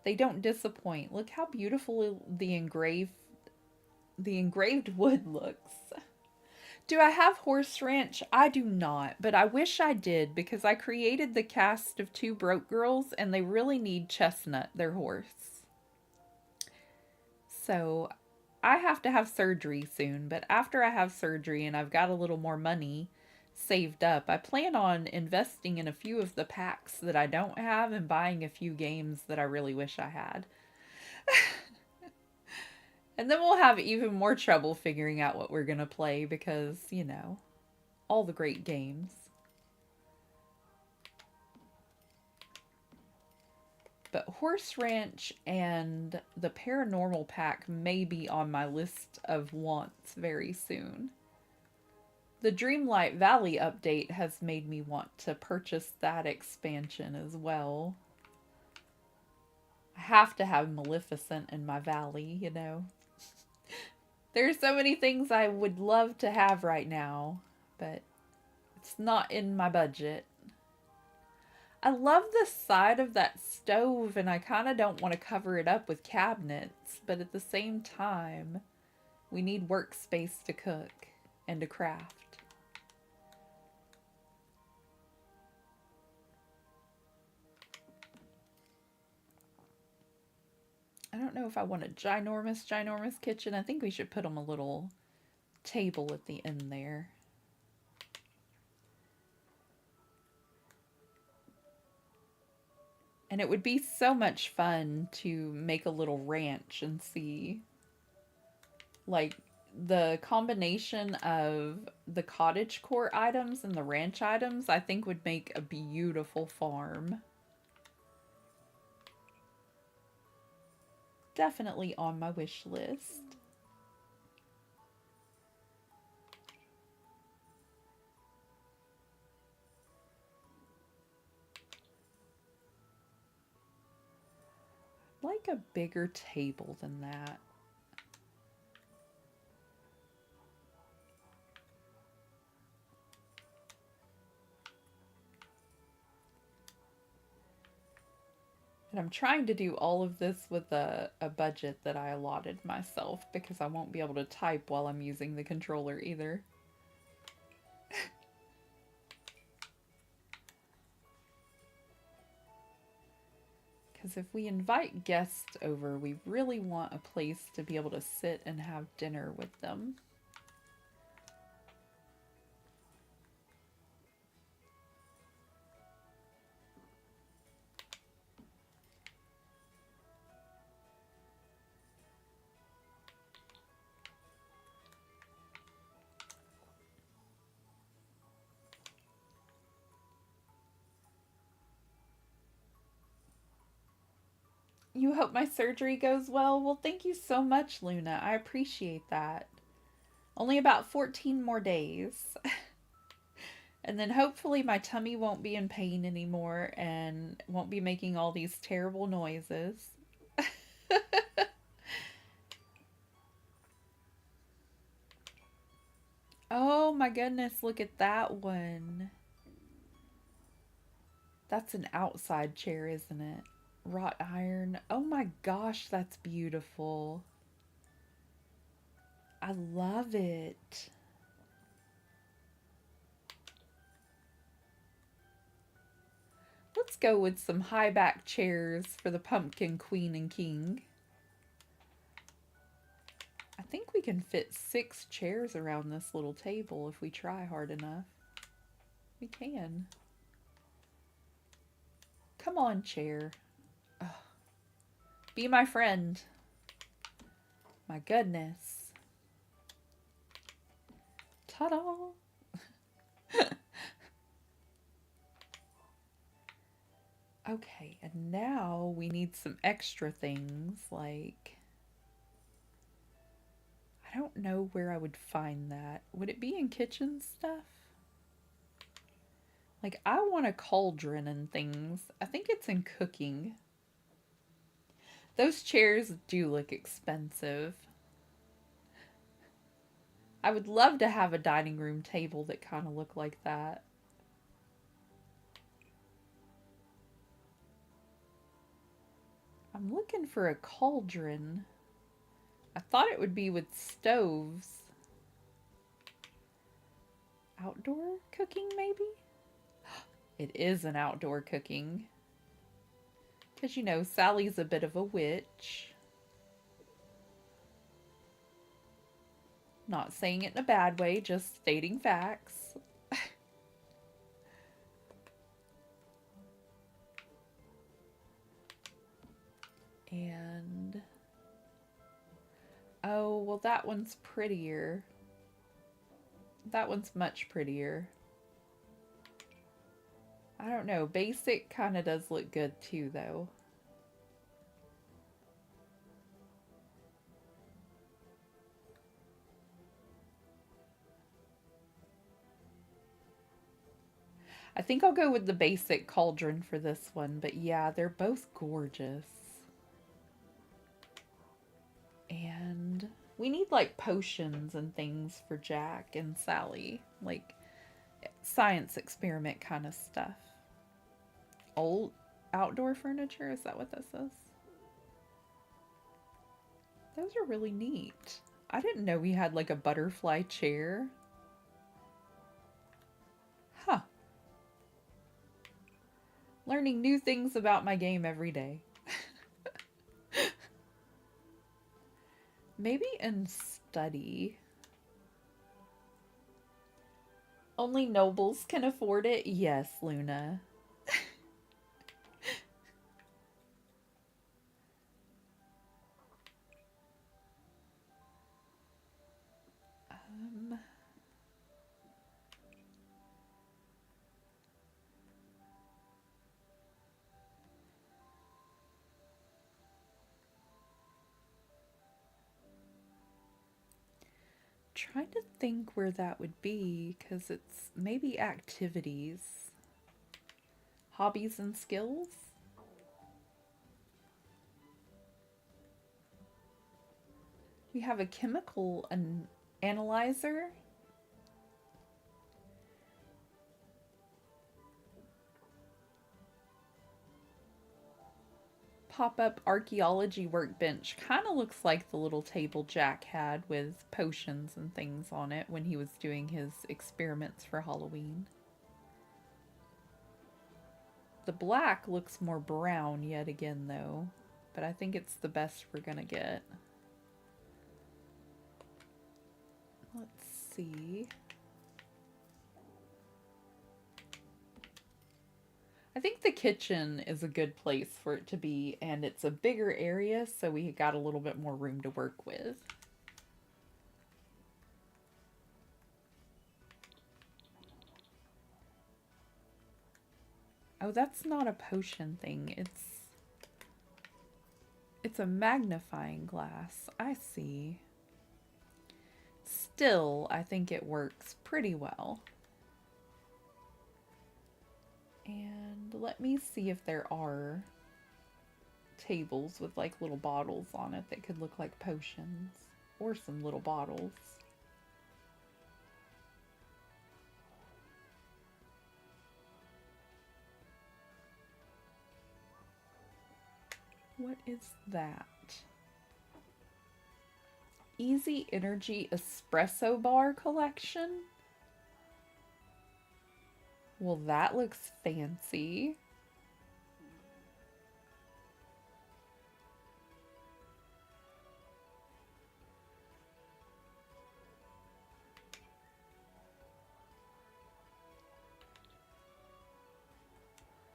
They don't disappoint. Look how beautiful the engraved wood looks. Do I have Horse Ranch? I do not, but I wish I did because I created the cast of 2 broke girls and they really need Chestnut, their horse. So I have to have surgery soon, but after I have surgery and I've got a little more money saved up, I plan on investing in a few of the packs that I don't have and buying a few games that I really wish I had. And then we'll have even more trouble figuring out what we're going to play because, you know, all the great games. But Horse Ranch and the Paranormal Pack may be on my list of wants very soon. The Dreamlight Valley update has made me want to purchase that expansion as well. I have to have Maleficent in my valley, you know. There's so many things I would love to have right now, but it's not in my budget. I love the side of that stove, and I kind of don't want to cover it up with cabinets, but at the same time, we need workspace to cook and to craft. I don't know if I want a ginormous kitchen. I think we should put them a little table at the end there. And it would be so much fun to make a little ranch and see, like, the combination of the cottagecore items and the ranch items, I think would make a beautiful farm. Definitely on my wish list. I'd like a bigger table than that. And I'm trying to do all of this with a budget that I allotted myself because I won't be able to type while I'm using the controller either. Because if we invite guests over, we really want a place to be able to sit and have dinner with them. You hope my surgery goes well? Well, thank you so much, Luna. I appreciate that. Only about 14 more days. And then hopefully my tummy won't be in pain anymore and won't be making all these terrible noises. Oh my goodness, look at that one. That's an outside chair, isn't it? Wrought iron. Oh my gosh, that's beautiful. I love it. Let's go with some high back chairs for the pumpkin queen and king. I think we can fit 6 chairs around this little table if we try hard enough. We can. Come on, chair. Ugh. Be my friend. My goodness. Ta-da! Okay, and now we need some extra things, like... I don't know where I would find that. Would it be in kitchen stuff? Like, I want a cauldron and things. I think it's in cooking. Those chairs do look expensive. I would love to have a dining room table that kind of looked like that. I'm looking for a cauldron. I thought it would be with stoves. Outdoor cooking, maybe? It is an outdoor cooking. Because, you know, Sally's a bit of a witch. Not saying it in a bad way, just stating facts. And... oh, well, that one's prettier. That one's much prettier. I don't know. Basic kind of does look good too, though. I think I'll go with the basic cauldron for this one, but yeah, they're both gorgeous. And we need like potions and things for Jack and Sally, like science experiment kind of stuff. Old outdoor furniture, is that what this is? Those are really neat. I didn't know we had like a butterfly chair. Huh. Learning new things about my game every day. Maybe in study. Only nobles can afford it? Yes, Luna. Trying to think where that would be, because it's maybe activities. Hobbies and skills? We have a chemical analyzer. Pop-up archaeology workbench. Kind of looks like the little table Jack had with potions and things on it when he was doing his experiments for Halloween. The black looks more brown yet again though, but I think it's the best we're gonna get. Let's see. I think the kitchen is a good place for it to be, and it's a bigger area, so we got a little bit more room to work with. Oh, that's not a potion thing. It's a magnifying glass. I see. Still, I think it works pretty well. And let me see if there are tables with like little bottles on it that could look like potions, or some little bottles. What is that? Easy Energy Espresso Bar Collection? Well, that looks fancy.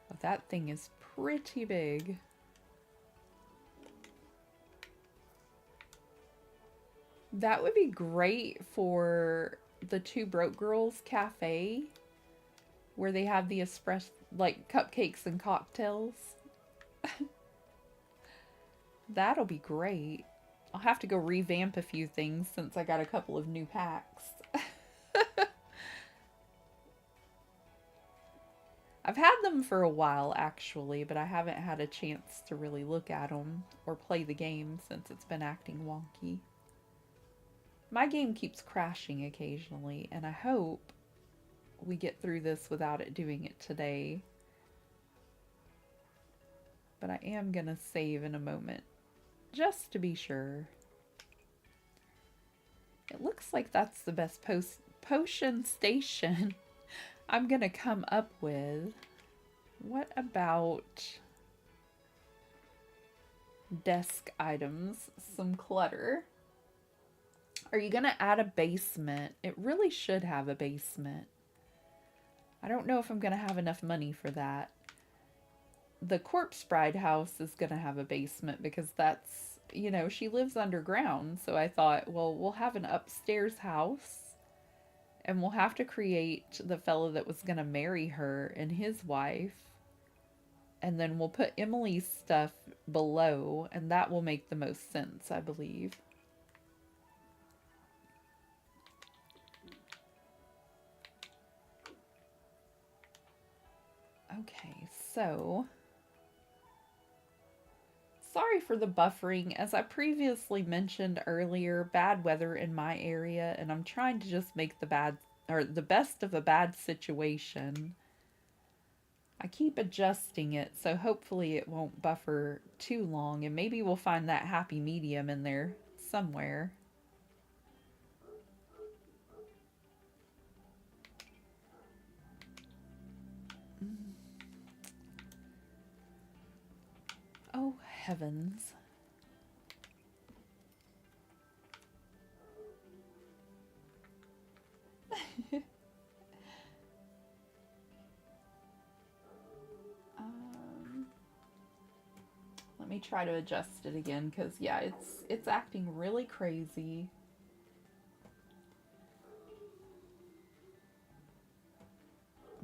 Well, that thing is pretty big. That would be great for the Two Broke Girls Cafe, where they have the espresso, like cupcakes and cocktails. That'll be great. I'll have to go revamp a few things since I got a couple of new packs. I've had them for a while actually, but I haven't had a chance to really look at them or play the game since it's been acting wonky. My game keeps crashing occasionally, and I hope we get through this without it doing it today. But I am gonna save in a moment, just to be sure. It looks like that's the best potion station I'm gonna come up with. What about desk items? Some clutter. Are you gonna add a basement? It really should have a basement. I don't know if I'm gonna have enough money for that. The Corpse Bride house is gonna have a basement because that's, you know, she lives underground. So I thought, well, we'll have an upstairs house and we'll have to create the fellow that was gonna marry her and his wife. And then we'll put Emily's stuff below, and that will make the most sense, I believe. Okay, so sorry for the buffering. As I previously mentioned earlier, bad weather in my area, and I'm trying to just make the best of a bad situation. I keep adjusting it, so hopefully it won't buffer too long, and maybe we'll find that happy medium in there somewhere. Oh, heavens. Let me try to adjust it again, because yeah, it's acting really crazy.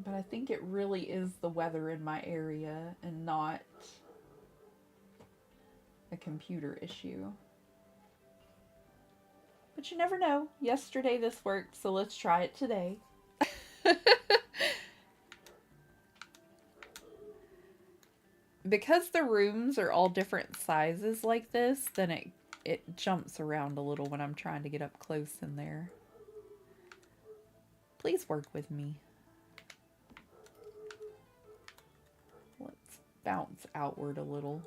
But I think it really is the weather in my area and not a computer issue. But you never know. Yesterday this worked, so let's try it today. Because the rooms are all different sizes like this, then it jumps around a little when I'm trying to get up close in there. Please work with me. Let's bounce outward a little.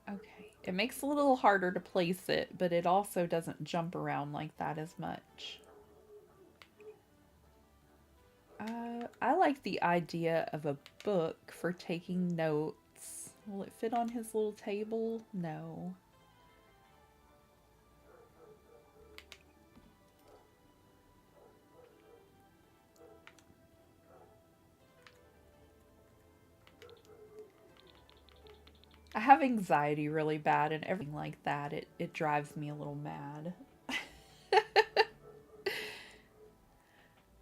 Okay, it makes it a little harder to place it, but it also doesn't jump around like that as much. I like the idea of a book for taking notes. Will it fit on his little table? No. I have anxiety really bad, and everything like that, it drives me a little mad.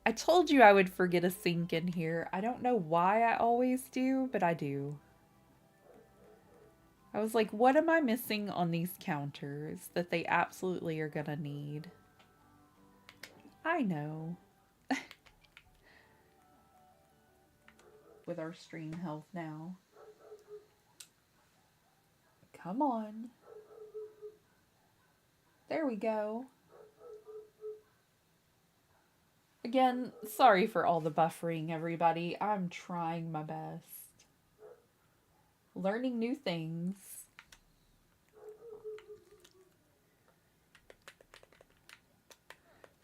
I told you I would forget a sink in here. I don't know why I always do, but I do. I was like, what am I missing on these counters that they absolutely are gonna need? I know. With our stream health now. Come on. There we go. Again, sorry for all the buffering, everybody. I'm trying my best. Learning new things.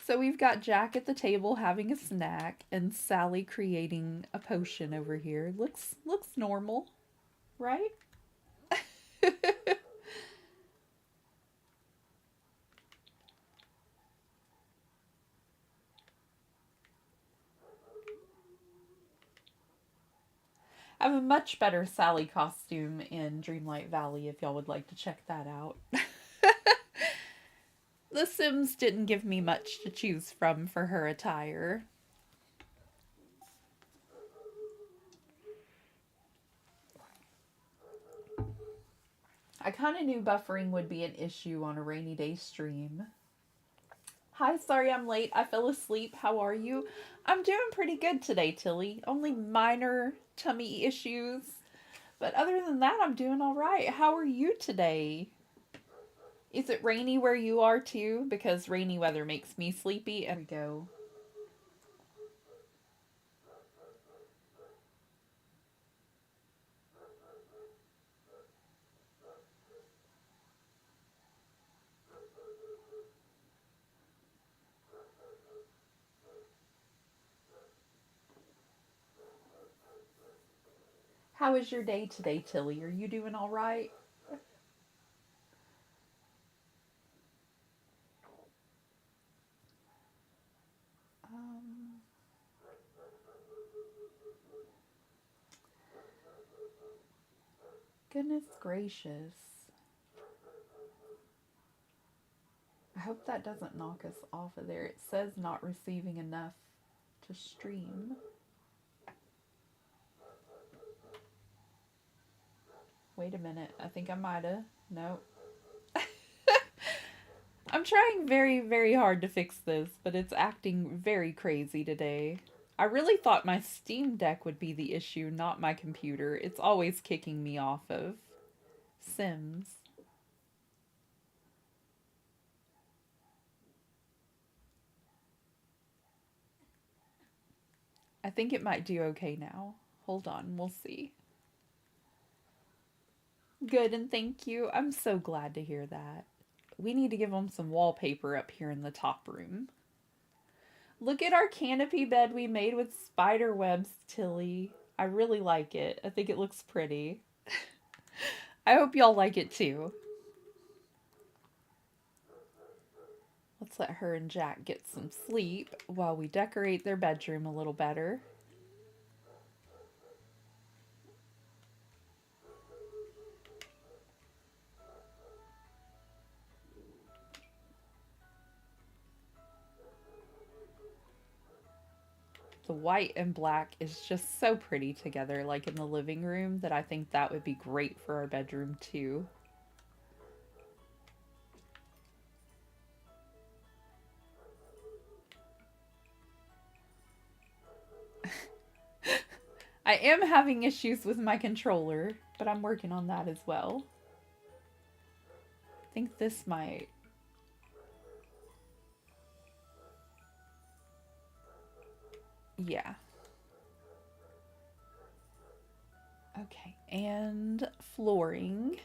So we've got Jack at the table having a snack and Sally creating a potion over here. Looks normal, right? I have a much better Sally costume in Dreamlight Valley if y'all would like to check that out. The Sims didn't give me much to choose from for her attire. I kind of knew buffering would be an issue on a rainy day stream. Hi, sorry I'm late. I fell asleep. How are you? I'm doing pretty good today, Tilly. Only minor tummy issues. But other than that, I'm doing all right. How are you today? Is it rainy where you are too? Because rainy weather makes me sleepy. There we go. How is your day today, Tilly? Are you doing all right? Goodness gracious. I hope that doesn't knock us off of there. It says not receiving enough to stream. Wait a minute. I think I might have. Nope. I'm trying very, very hard to fix this, but it's acting very crazy today. I really thought my Steam Deck would be the issue, not my computer. It's always kicking me off of Sims. I think it might do okay now. Hold on, we'll see. Good, and thank you. I'm so glad to hear that. We need to give them some wallpaper up here in the top room. Look at our canopy bed we made with spider webs, Tilly. I really like it. I think it looks pretty. I hope y'all like it too. Let's let her and Jack get some sleep while we decorate their bedroom a little better. The white and black is just so pretty together, like in the living room, that I think that would be great for our bedroom too. I am having issues with my controller, but I'm working on that as well. I think this might... Yeah. Okay, and flooring.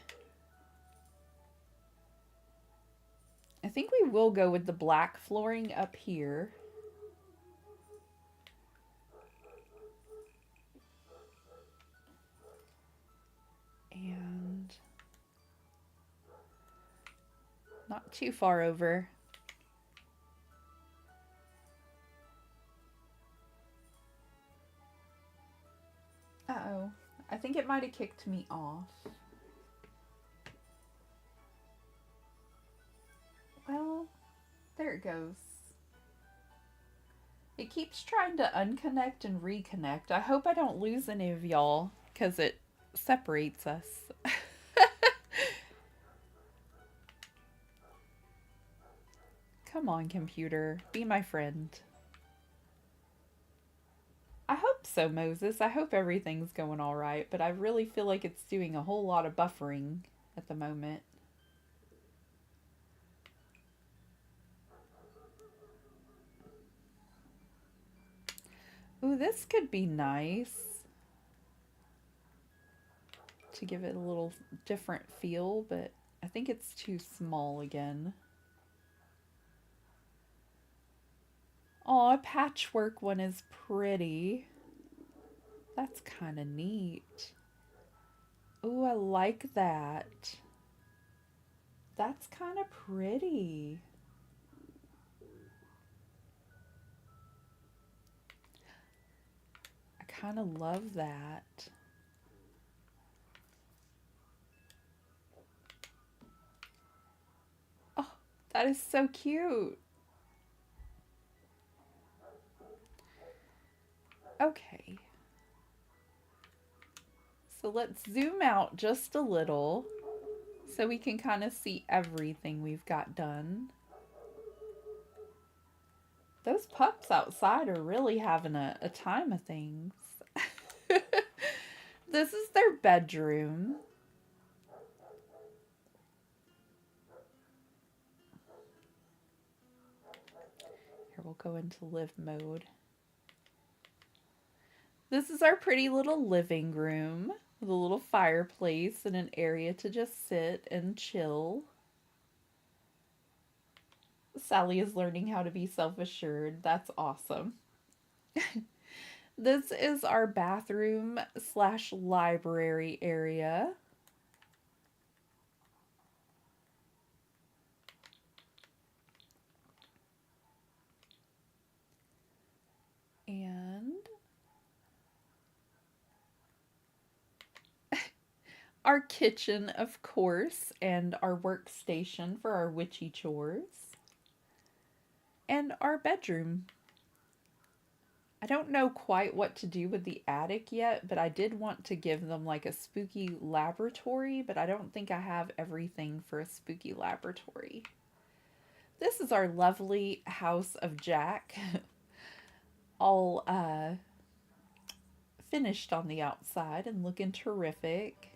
I think we will go with the black flooring up here. And not too far over. Uh-oh. I think it might have kicked me off. Well, there it goes. It keeps trying to unconnect and reconnect. I hope I don't lose any of y'all, because it separates us. Come on, computer. Be my friend. I hope so, Moses. I hope everything's going all right, but I really feel like it's doing a whole lot of buffering at the moment. Ooh, this could be nice to give it a little different feel, but I think it's too small again. Aw, a patchwork one is pretty. That's kind of neat. Ooh, I like that. That's kind of pretty. I kind of love that. Oh, that is so cute. Okay. So let's zoom out just a little so we can kind of see everything we've got done. Those pups outside are really having a time of things. This is their bedroom. Here, we'll go into live mode. This is our pretty little living room with a little fireplace and an area to just sit and chill. Sally is learning how to be self-assured. That's awesome. This is our bathroom / library area. And our kitchen, of course, and our workstation for our witchy chores. And our bedroom. I don't know quite what to do with the attic yet, but I did want to give them like a spooky laboratory, but I don't think I have everything for a spooky laboratory. This is our lovely house of Jack. All finished on the outside and looking terrific.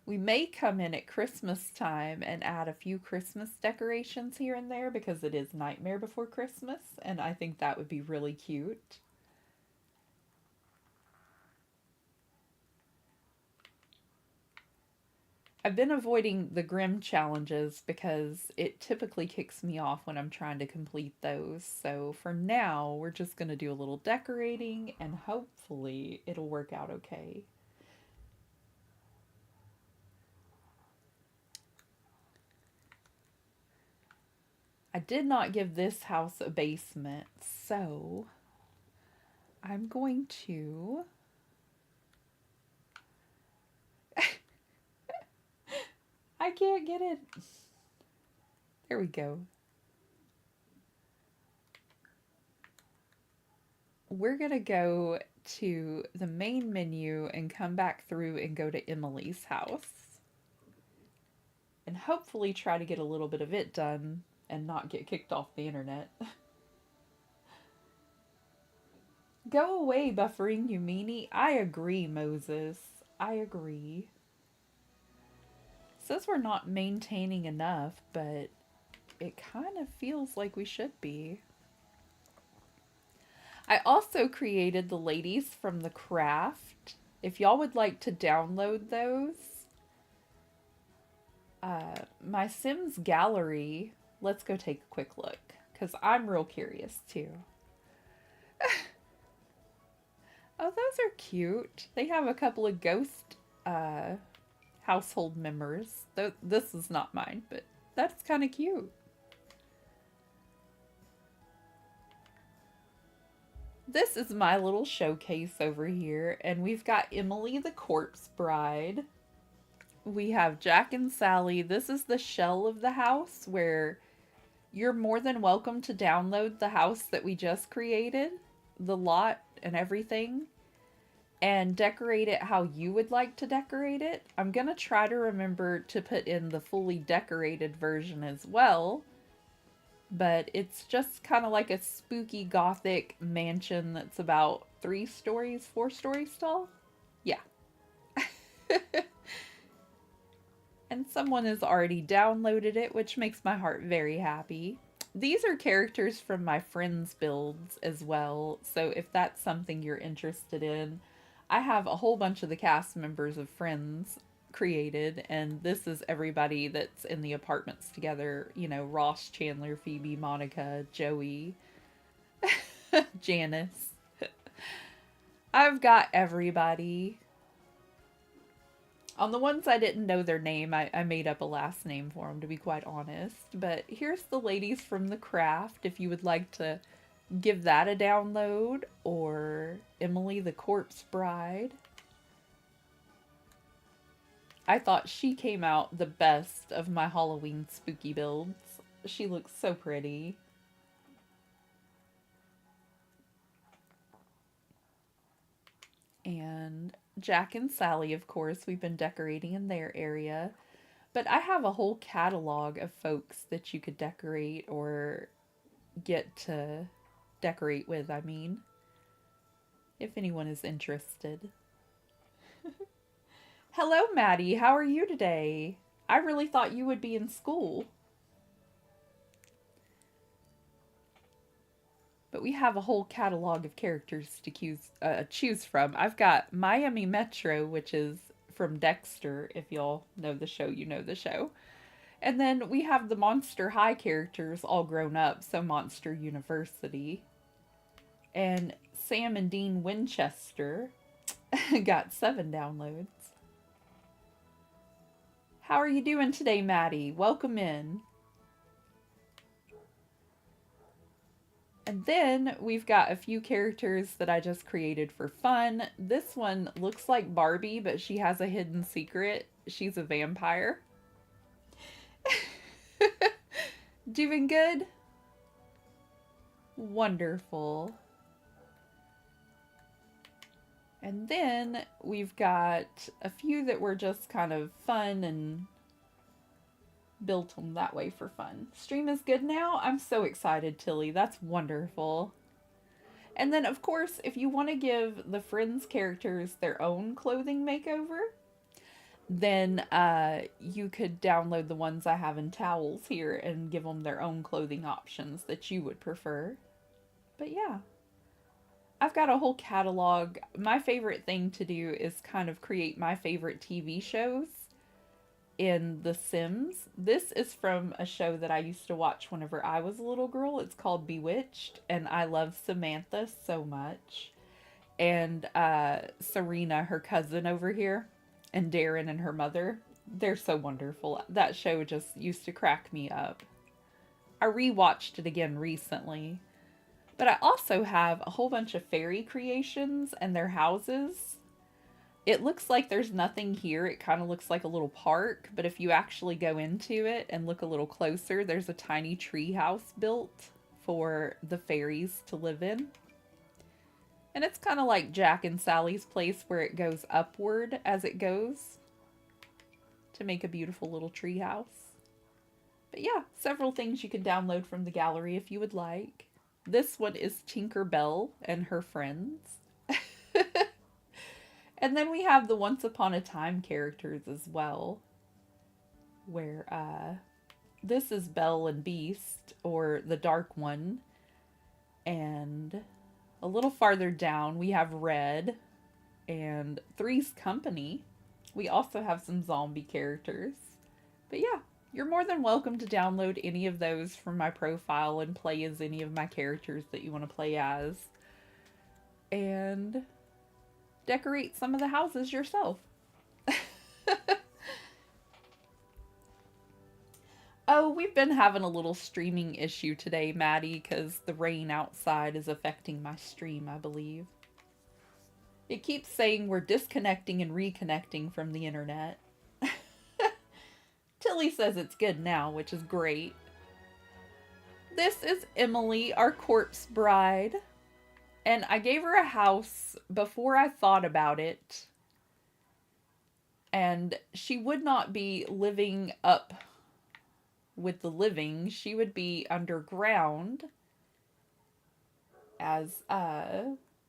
We may come in at Christmas time and add a few Christmas decorations here and there because it is Nightmare Before Christmas, and I think that would be really cute. I've been avoiding the Grim challenges because it typically kicks me off when I'm trying to complete those. So for now, we're just going to do a little decorating and hopefully it'll work out okay. I did not give this house a basement, so I'm going to... I can't get it. There we go. we're going to go to the main menu and come back through and go to Emily's house. And hopefully try to get a little bit of it done and not get kicked off the internet. Go away, buffering, you meanie. I agree, Moses. I agree. Says we're not maintaining enough, but it kind of feels like we should be. I also created the ladies from the craft. If y'all would like to download those, my Sims gallery, let's go take a quick look, because I'm real curious too. Oh, those are cute. They have a couple of ghost household members. This is not mine, but that's kind of cute. This is my little showcase over here, and we've got Emily the Corpse Bride. We have Jack and Sally. This is the shell of the house where you're more than welcome to download the house that we just created, the lot and everything, and decorate it how you would like to decorate it. I'm going to try to remember to put in the fully decorated version as well, but it's just kind of like a spooky Gothic mansion that's about 3 stories, 4 stories tall. Yeah. And someone has already downloaded it, which makes my heart very happy. These are characters from my friends' builds as well, so if that's something you're interested in, I have a whole bunch of the cast members of Friends created, and this is everybody that's in the apartments together. You know, Ross, Chandler, Phoebe, Monica, Joey, Janice. I've got everybody. On the ones I didn't know their name, I made up a last name for them, to be quite honest. But here's the ladies from the craft, if you would like to give that a download, or Emily the Corpse Bride. I thought she came out the best of my Halloween spooky builds. She looks so pretty. And Jack and Sally, of course, we've been decorating in their area. But I have a whole catalog of folks that you could decorate or get to decorate with, I mean. If anyone is interested. Hello, Maddie. How are you today? I really thought you would be in school. But we have a whole catalog of characters to choose from. I've got Miami Metro, which is from Dexter. If y'all know the show, you know the show. And then we have the Monster High characters all grown up, so Monster University. And Sam and Dean Winchester got 7 downloads. How are you doing today, Maddie? Welcome in. And then we've got a few characters that I just created for fun. This one looks like Barbie, but she has a hidden secret. She's a vampire. Doing good? Wonderful. And then we've got a few that were just kind of fun and built them that way for fun. Stream is good now? I'm so excited, Tilly. That's wonderful. And then, of course, if you want to give the Friends characters their own clothing makeover, then you could download the ones I have in towels here and give them their own clothing options that you would prefer. But yeah, I've got a whole catalog. My favorite thing to do is kind of create my favorite TV shows in The Sims. This is from a show that I used to watch whenever I was a little girl. It's called Bewitched, and I love Samantha so much. And Serena, her cousin over here, and Darren and her mother. They're so wonderful. That show just used to crack me up. I rewatched it again recently. But I also have a whole bunch of fairy creations and their houses. It looks like there's nothing here. It kind of looks like a little park, but if you actually go into it and look a little closer, there's a tiny tree house built for the fairies to live in. And it's kind of like Jack and Sally's place where it goes upward as it goes to make a beautiful little tree house. But yeah, several things you can download from the gallery if you would like. This one is Tinkerbell and her friends. And then we have the Once Upon a Time characters as well, where this is Belle and Beast, or the dark one. And a little farther down we have Red and Three's Company. We also have some zombie characters. But yeah, you're more than welcome to download any of those from my profile and play as any of my characters that you want to play as. And decorate some of the houses yourself. Oh, we've been having a little streaming issue today, Maddie, because the rain outside is affecting my stream, I believe. It keeps saying we're disconnecting and reconnecting from the internet. Tilly says it's good now, which is great. This is Emily, our corpse bride. And I gave her a house before I thought about it. And she would not be living up with the living. She would be underground. As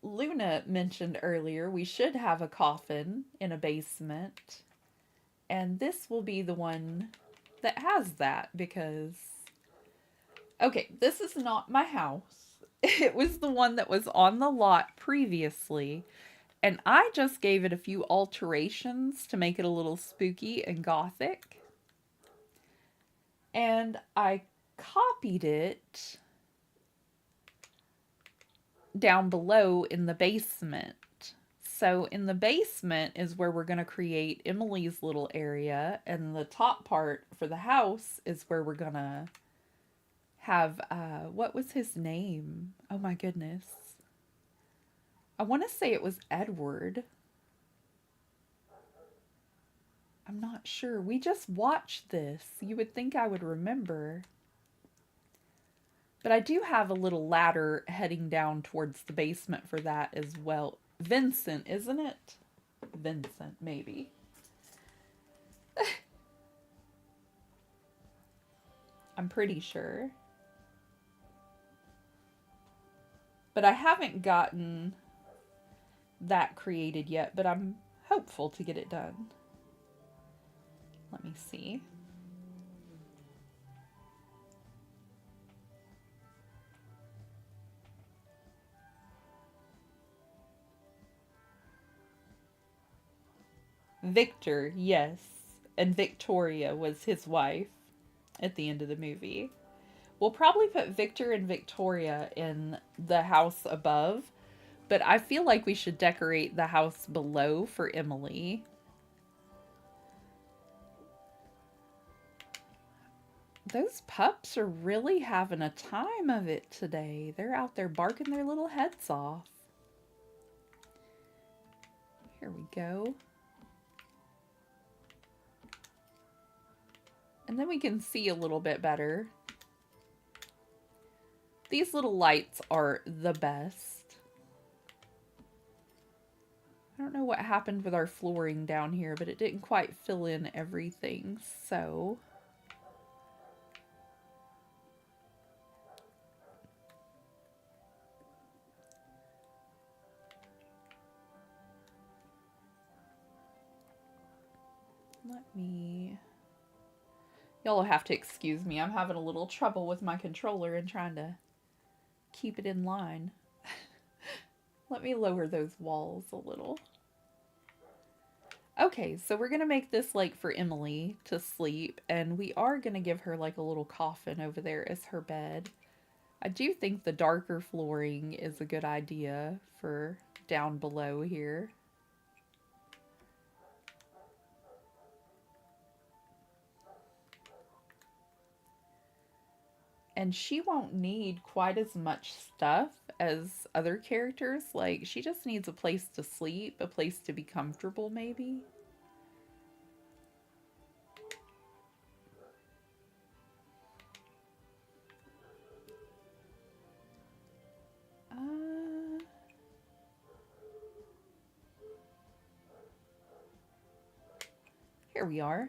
Luna mentioned earlier, we should have a coffin in a basement. And this will be the one that has that because... Okay, this is not my house. It was the one that was on the lot previously, and I just gave it a few alterations to make it a little spooky and gothic. And I copied it down below in the basement. So in the basement is where we're going to create Emily's little area, and the top part for the house is where we're going to have, what was his name? Oh my goodness. I want to say it was Edward. I'm not sure. We just watched this. You would think I would remember. But I do have a little ladder heading down towards the basement for that as well. Vincent, isn't it? Vincent, maybe. I'm pretty sure. But I haven't gotten that created yet, but I'm hopeful to get it done. Let me see. Victor, yes. And Victoria was his wife at the end of the movie. We'll probably put Victor and Victoria in the house above, but I feel like we should decorate the house below for Emily. Those pups are really having a time of it today. They're out there barking their little heads off. Here we go. And then we can see a little bit better. These little lights are the best. I don't know what happened with our flooring down here, but it didn't quite fill in everything, so... Let me... Y'all will have to excuse me. I'm having a little trouble with my controller and trying to keep it in line. Let me lower those walls a little. Okay, so we're going to make this like for Emily to sleep, and we are going to give her like a little coffin over there as her bed. I do think the darker flooring is a good idea for down below here. And she won't need quite as much stuff as other characters. Like, she just needs a place to sleep, a place to be comfortable, maybe. Here we are.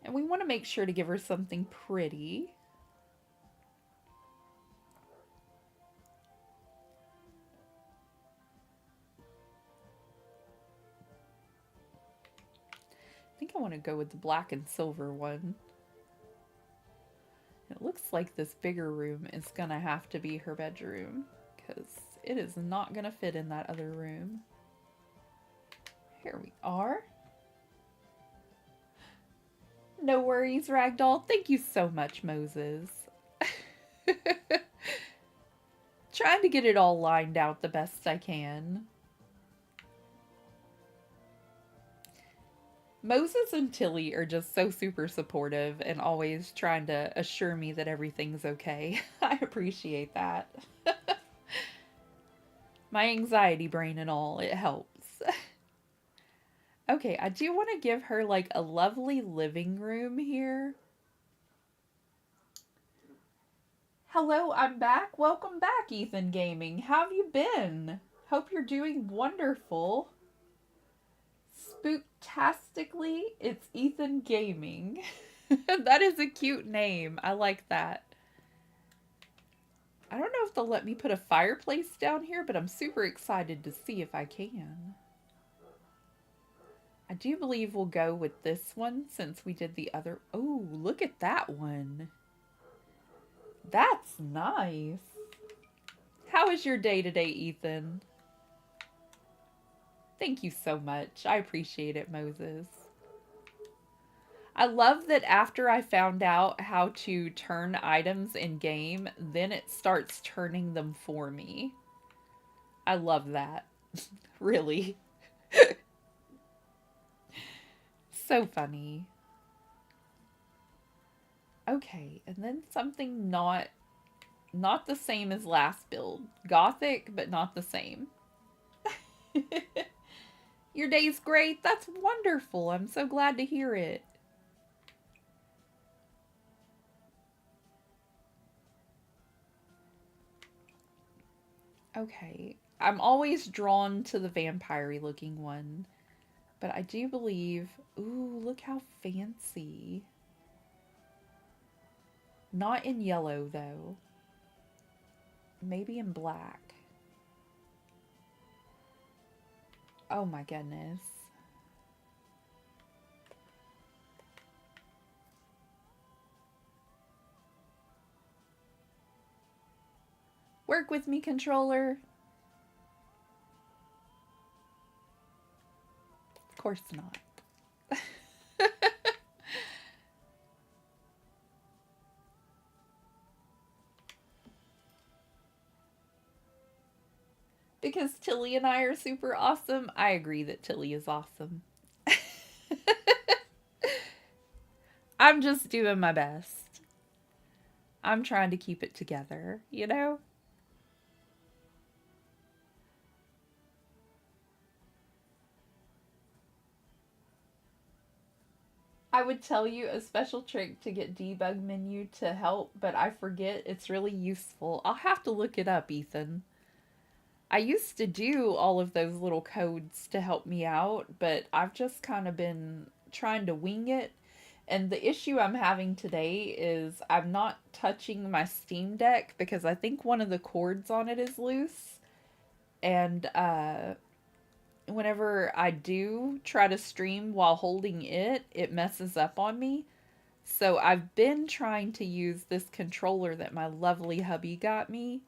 And we want to make sure to give her something pretty. I think I want to go with the black and silver one. It looks like this bigger room is going to have to be her bedroom because it is not going to fit in that other room. Here we are. No worries, Ragdoll. Thank you so much, Moses. Trying to get it all lined out the best I can. Moses and Tilly are just so super supportive and always trying to assure me that everything's okay. I appreciate that. My anxiety brain and all, it helps. Okay, I do want to give her like a lovely living room here. Hello, I'm back. Welcome back, Ethan Gaming. How have you been? Hope you're doing wonderful. Spooktastically, it's Ethan Gaming. That is a cute name. I like that. I don't know if they'll let me put a fireplace down here, but I'm super excited to see if I can. I do believe we'll go with this one since we did the other. Oh, look at that one. That's nice. How is your day today, Ethan? Thank you so much. I appreciate it, Moses. I love that after I found out how to turn items in game, then it starts turning them for me. I love that. Really. So funny. Okay, and then something not the same as last build. Gothic, but not the same. Your day's great. That's wonderful. I'm so glad to hear it. Okay. I'm always drawn to the vampire-y looking one. But I do believe... Ooh, look how fancy. Not in yellow, though. Maybe in black. Oh my goodness. Work with me, controller. Of course not. Because Tilly and I are super awesome. I agree that Tilly is awesome. I'm just doing my best. I'm trying to keep it together, you know? I would tell you a special trick to get debug menu to help, but I forget it's really useful. I'll have to look it up, Ethan. I used to do all of those little codes to help me out, but I've just kind of been trying to wing it. And the issue I'm having today is I'm not touching my Steam Deck because I think one of the cords on it is loose. And whenever I do try to stream while holding it, it messes up on me. So I've been trying to use this controller that my lovely hubby got me.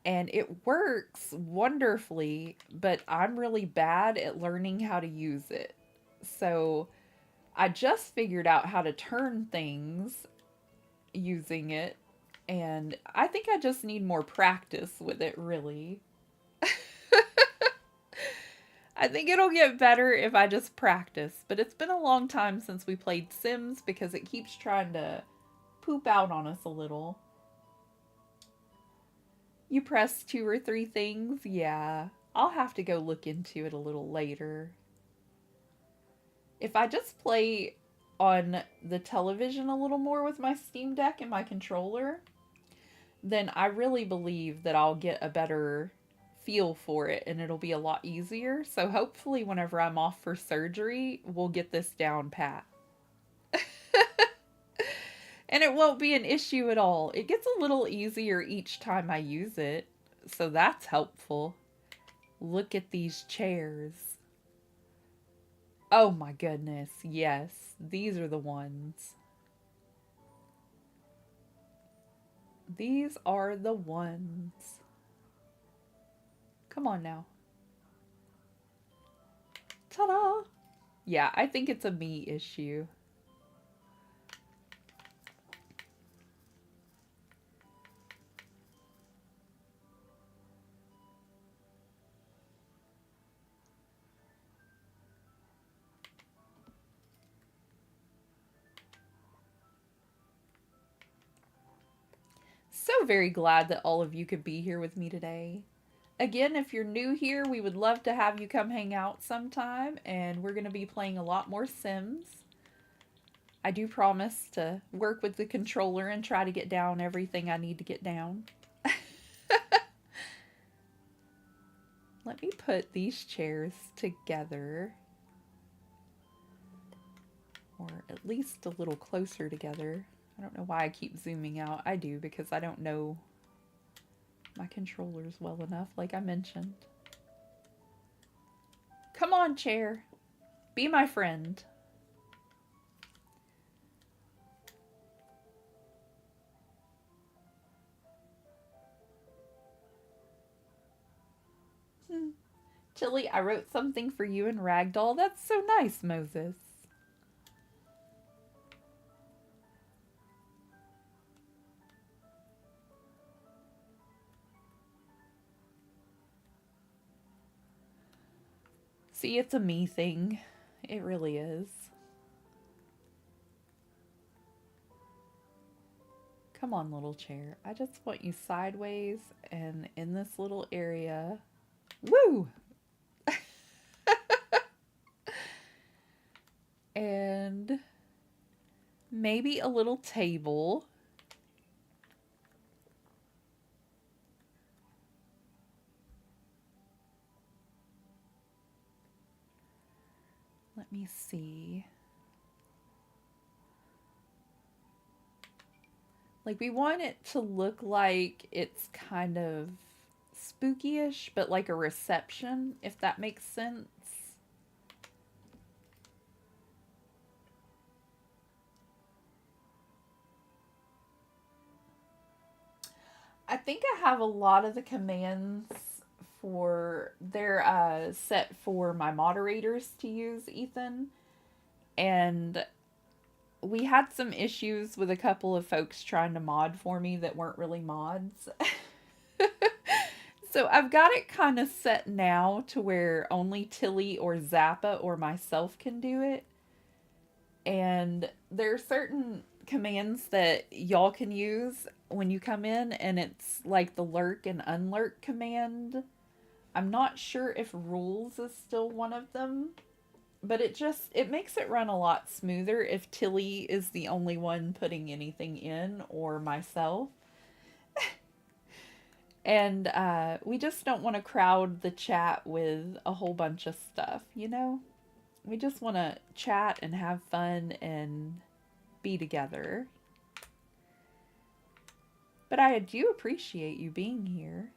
And it works wonderfully, but I'm really bad at learning how to use it. So I just figured out how to turn things using it. And I think I just need more practice with it, really. I think it'll get better if I just practice. But it's been a long time since we played Sims because it keeps trying to poop out on us a little. You press 2 or 3 things? Yeah. I'll have to go look into it a little later. If I just play on the television a little more with my Steam Deck and my controller, then I really believe that I'll get a better feel for it and it'll be a lot easier. So hopefully whenever I'm off for surgery, we'll get this down pat. And it won't be an issue at all. It gets a little easier each time I use it, so that's helpful. Look at these chairs. Oh my goodness, yes, these are the ones. These are the ones. Come on now. Ta-da! Yeah, I think it's a me issue. So very glad that all of you could be here with me today. Again, if you're new here, we would love to have you come hang out sometime, and we're going to be playing a lot more Sims. I do promise to work with the controller and try to get down everything I need to get down. Let me put these chairs together, or at least a little closer together. I don't know why I keep zooming out. I do because I don't know my controllers well enough, like I mentioned. Come on, chair. Be my friend. Chili, I wrote something for you in Ragdoll. That's so nice, Moses. See, it's a me thing. It really is. Come on, little chair. I just want you sideways and in this little area. Woo! And maybe a little table. Let me see. Like, we want it to look like it's kind of spooky-ish, but like a reception, if that makes sense. I think I have a lot of the commands for, they're set for my moderators to use, Ethan. And we had some issues with a couple of folks trying to mod for me that weren't really mods. So I've got it kind of set now to where only Tilly or Zappa or myself can do it. And there are certain commands that y'all can use when you come in, and it's like the lurk and unlurk command. I'm not sure if rules is still one of them, but it makes it run a lot smoother if Tilly is the only one putting anything in, or myself. And we just don't want to crowd the chat with a whole bunch of stuff, you know? We just want to chat and have fun and be together. But I do appreciate you being here.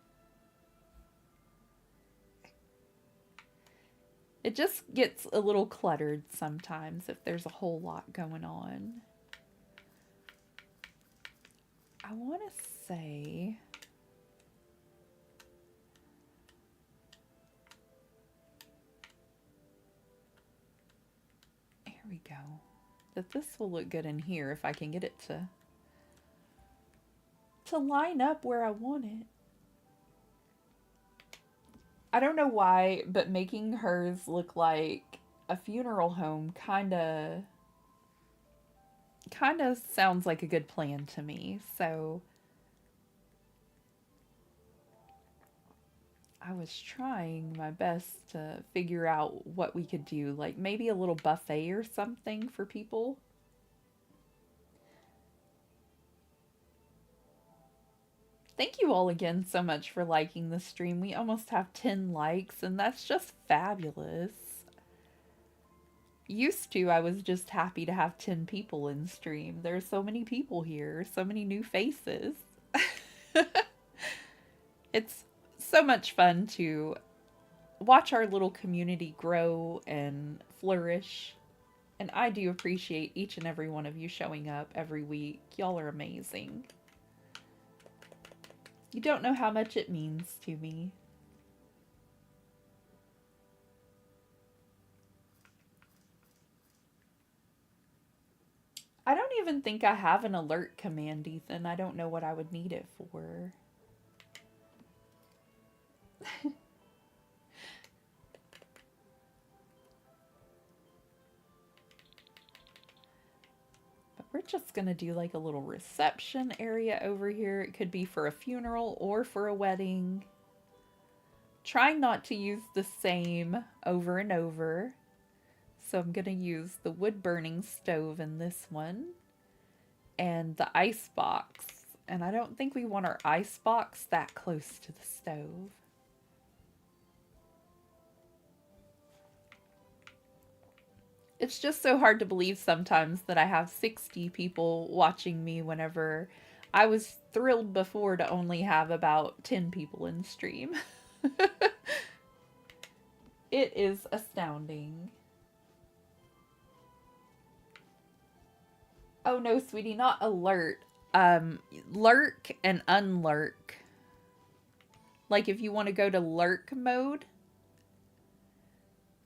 It just gets a little cluttered sometimes if there's a whole lot going on. I want to say... Here we go. That this will look good in here if I can get it to line up where I want it. I don't know why, but making hers look like a funeral home kind of sounds like a good plan to me. So I was trying my best to figure out what we could do, like maybe a little buffet or something for people. Thank you all again so much for liking the stream. We almost have 10 likes, and that's just fabulous. Used to, I was just happy to have 10 people in stream. There's so many people here, so many new faces. It's so much fun to watch our little community grow and flourish. And I do appreciate each and every one of you showing up every week. Y'all are amazing. You don't know how much it means to me. I don't even think I have an alert command, Ethan. I don't know what I would need it for. But we're just going to do like a little reception area over here. It could be for a funeral or for a wedding. Trying not to use the same over and over. So I'm going to use the wood burning stove in this one. And the ice box. And I don't think we want our ice box that close to the stove. It's just so hard to believe sometimes that I have 60 people watching me whenever I was thrilled before to only have about 10 people in stream. It is astounding. Oh no, sweetie, not alert. Lurk and unlurk. Like if you want to go to lurk mode,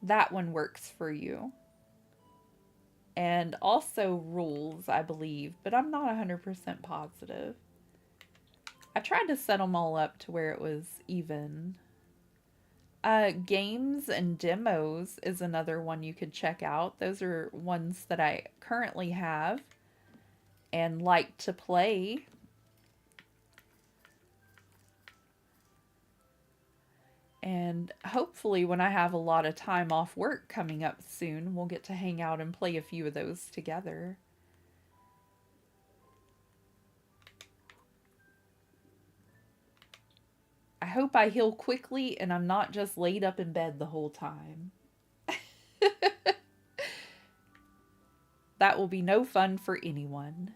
that one works for you. And also rules, I believe, but I'm not 100% positive. I tried to set them all up to where it was even. Games and demos is another one you could check out. Those are ones that I currently have and like to play. And hopefully when I have a lot of time off work coming up soon, we'll get to hang out and play a few of those together. I hope I heal quickly and I'm not just laid up in bed the whole time. That will be no fun for anyone.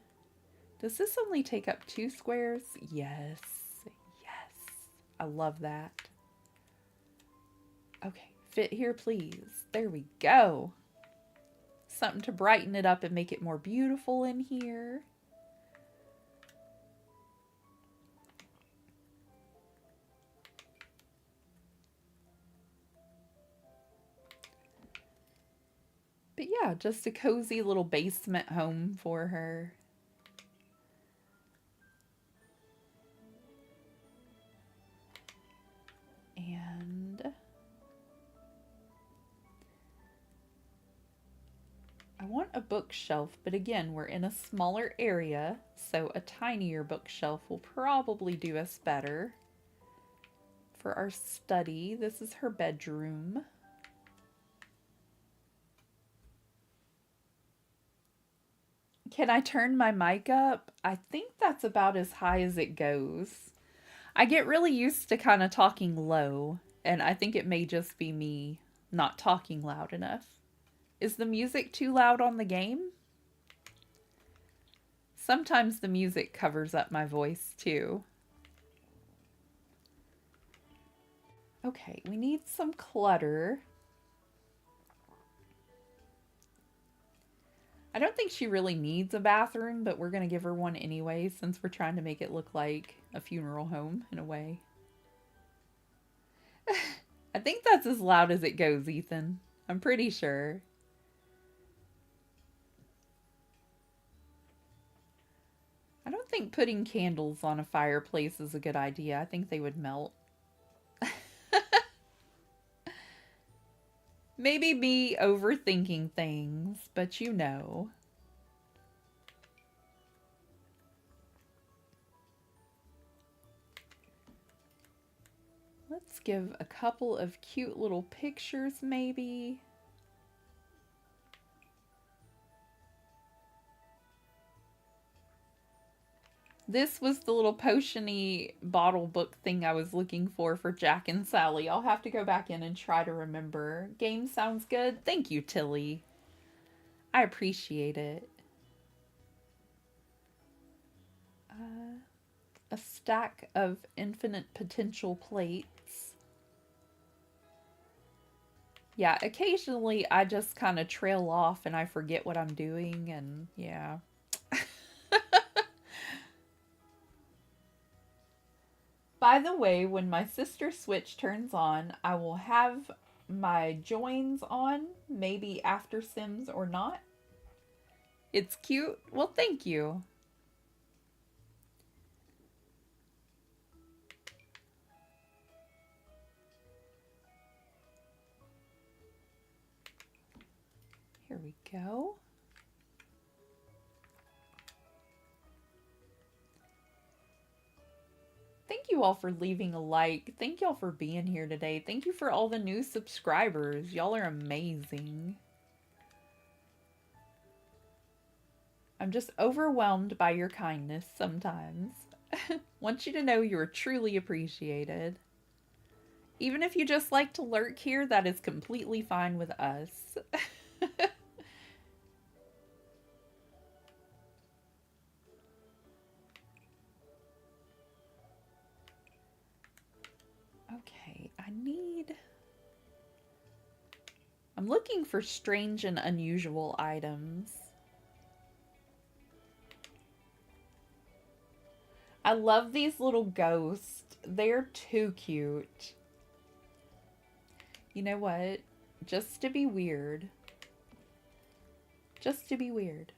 Does this only take up 2 squares? Yes. Yes. I love that. Okay, fit here, please. There we go. Something to brighten it up and make it more beautiful in here. But yeah, just a cozy little basement home for her. And I want a bookshelf, but again, we're in a smaller area, so a tinier bookshelf will probably do us better. For our study, this is her bedroom. Can I turn my mic up? I think that's about as high as it goes. I get really used to kind of talking low, and I think it may just be me not talking loud enough. Is the music too loud on the game? Sometimes the music covers up my voice too. Okay, we need some clutter. I don't think she really needs a bathroom, but we're going to give her one anyway since we're trying to make it look like a funeral home in a way. I think that's as loud as it goes, Ethan. I'm pretty sure. I don't think putting candles on a fireplace is a good idea. I think they would melt. Maybe me overthinking things, but you know. Let's give a couple of cute little pictures, maybe. This was the little potion-y bottle book thing I was looking for Jack and Sally. I'll have to go back in and try to remember. Game sounds good. Thank you, Tilly. I appreciate it. A stack of infinite potential plates. Yeah, occasionally I just kind of trail off and I forget what I'm doing, and yeah. By the way, when my sister Switch turns on, I will have my joins on, maybe after Sims or not. It's cute. Well, thank you. Here we go. Thank you all for leaving a like. Thank y'all for being here today. Thank you for all the new subscribers. Y'all are amazing. I'm just overwhelmed by your kindness sometimes. Want you to know you're truly appreciated. Even if you just like to lurk here, that is completely fine with us. Okay, I'm looking for strange and unusual items. I love these little ghosts. They're too cute. You know what? Just to be weird. Just to be weird.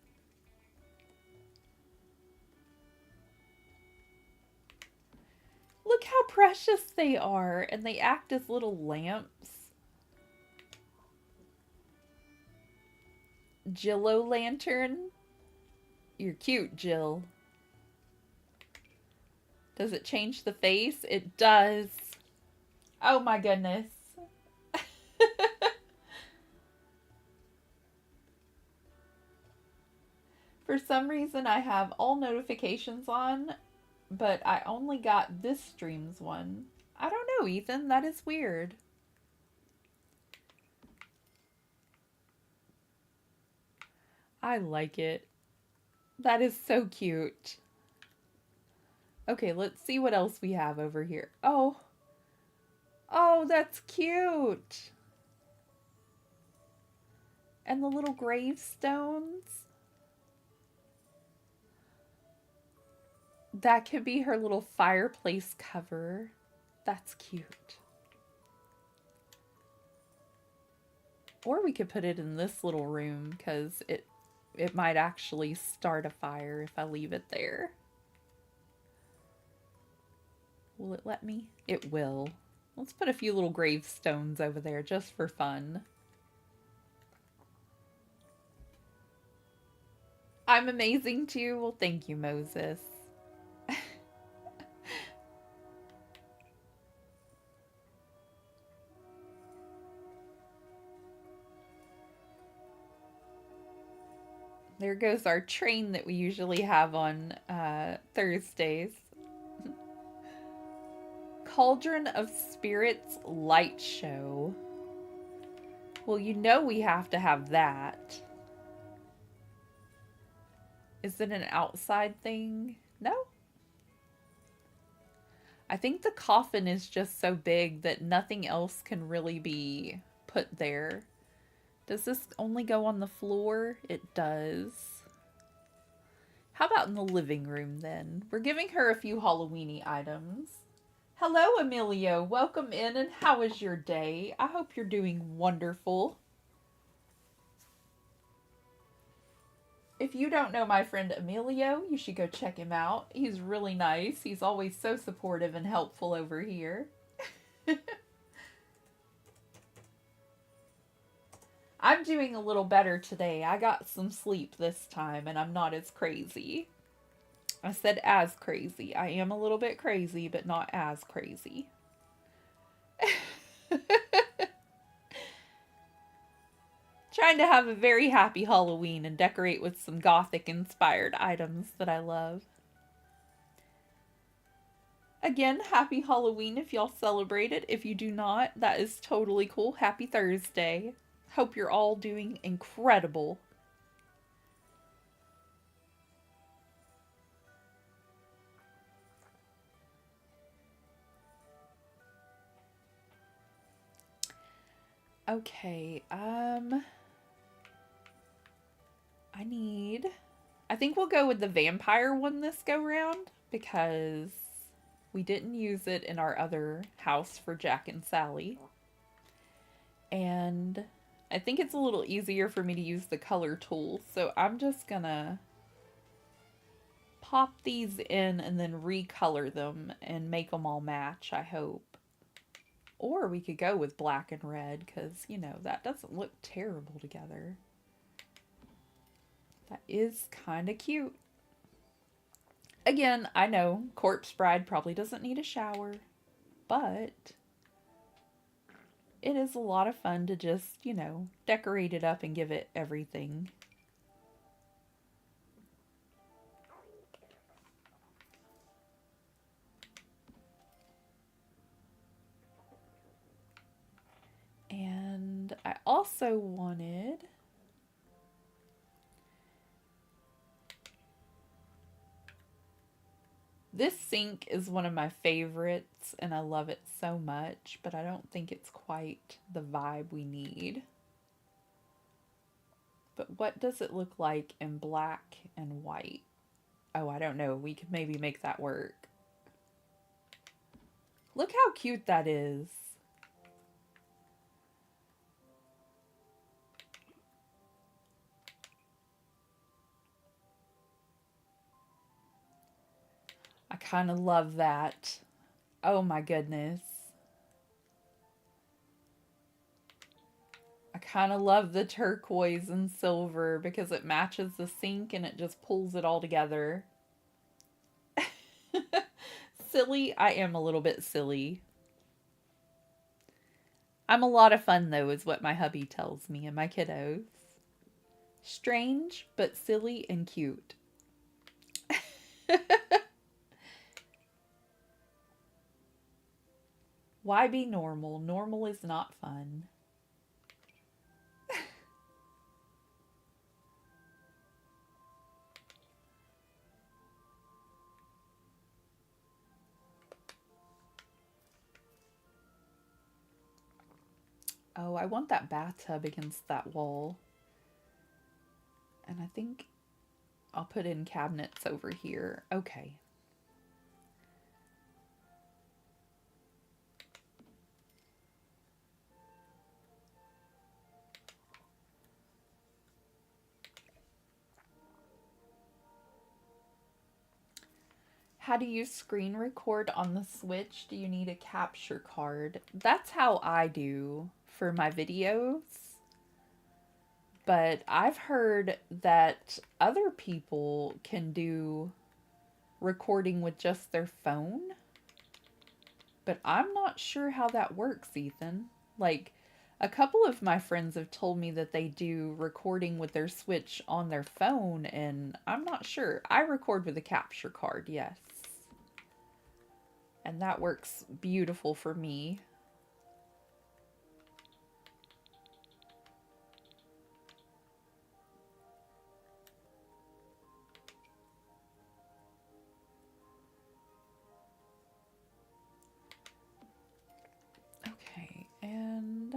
Look how precious they are, and they act as little lamps. Jill-o-lantern. You're cute, Jill. Does it change the face? It does. Oh my goodness. For some reason, I have all notifications on, but I only got this stream's one. I don't know, Ethan. That is weird. I like it. That is so cute. Okay, let's see what else we have over here. Oh. Oh, that's cute. And the little gravestones. That could be her little fireplace cover. That's cute. Or we could put it in this little room because it might actually start a fire if I leave it there. Will it let me? It will. Let's put a few little gravestones over there just for fun. I'm amazing too. Well, thank you, Moses. There goes our train that we usually have on Thursdays. Cauldron of Spirits light show. Well, you know we have to have that. Is it an outside thing? No? I think the coffin is just so big that nothing else can really be put there. Does this only go on the floor? It does. How about in the living room then? We're giving her a few Halloweeny items. Hello, Emilio. Welcome in, and how is your day? I hope you're doing wonderful. If you don't know my friend Emilio, you should go check him out. He's really nice. He's always so supportive and helpful over here. I'm doing a little better today. I got some sleep this time, and I'm not as crazy. I said as crazy. I am a little bit crazy, but not as crazy. Trying to have a very happy Halloween and decorate with some Gothic-inspired items that I love. Again, happy Halloween if y'all celebrate it. If you do not, that is totally cool. Happy Thursday. Hope you're all doing incredible. Okay, I think we'll go with the vampire one this go round because we didn't use it in our other house for Jack and Sally. And I think it's a little easier for me to use the color tool, so I'm just gonna pop these in and then recolor them and make them all match, I hope. Or we could go with black and red because, you know, that doesn't look terrible together. That is kind of cute. Again, I know Corpse Bride probably doesn't need a shower, but it is a lot of fun to just, you know, decorate it up and give it everything. And I also wanted this sink is one of my favorites and I love it so much, but I don't think it's quite the vibe we need. But what does it look like in black and white? Oh, I don't know. We could maybe make that work. Look how cute that is. I kind of love that. Oh my goodness. I kind of love the turquoise and silver because it matches the sink and it just pulls it all together. Silly. I am a little bit silly. I'm a lot of fun though, is what my hubby tells me and my kiddos. Strange, but silly and cute. Why be normal? Normal is not fun. Oh, I want that bathtub against that wall. And I think I'll put in cabinets over here. Okay. How do you screen record on the Switch? Do you need a capture card? That's how I do for my videos. But I've heard that other people can do recording with just their phone. But I'm not sure how that works, Ethan. Like, a couple of my friends have told me that they do recording with their Switch on their phone, and I'm not sure. I record with a capture card, yes. And that works beautiful for me. Okay, and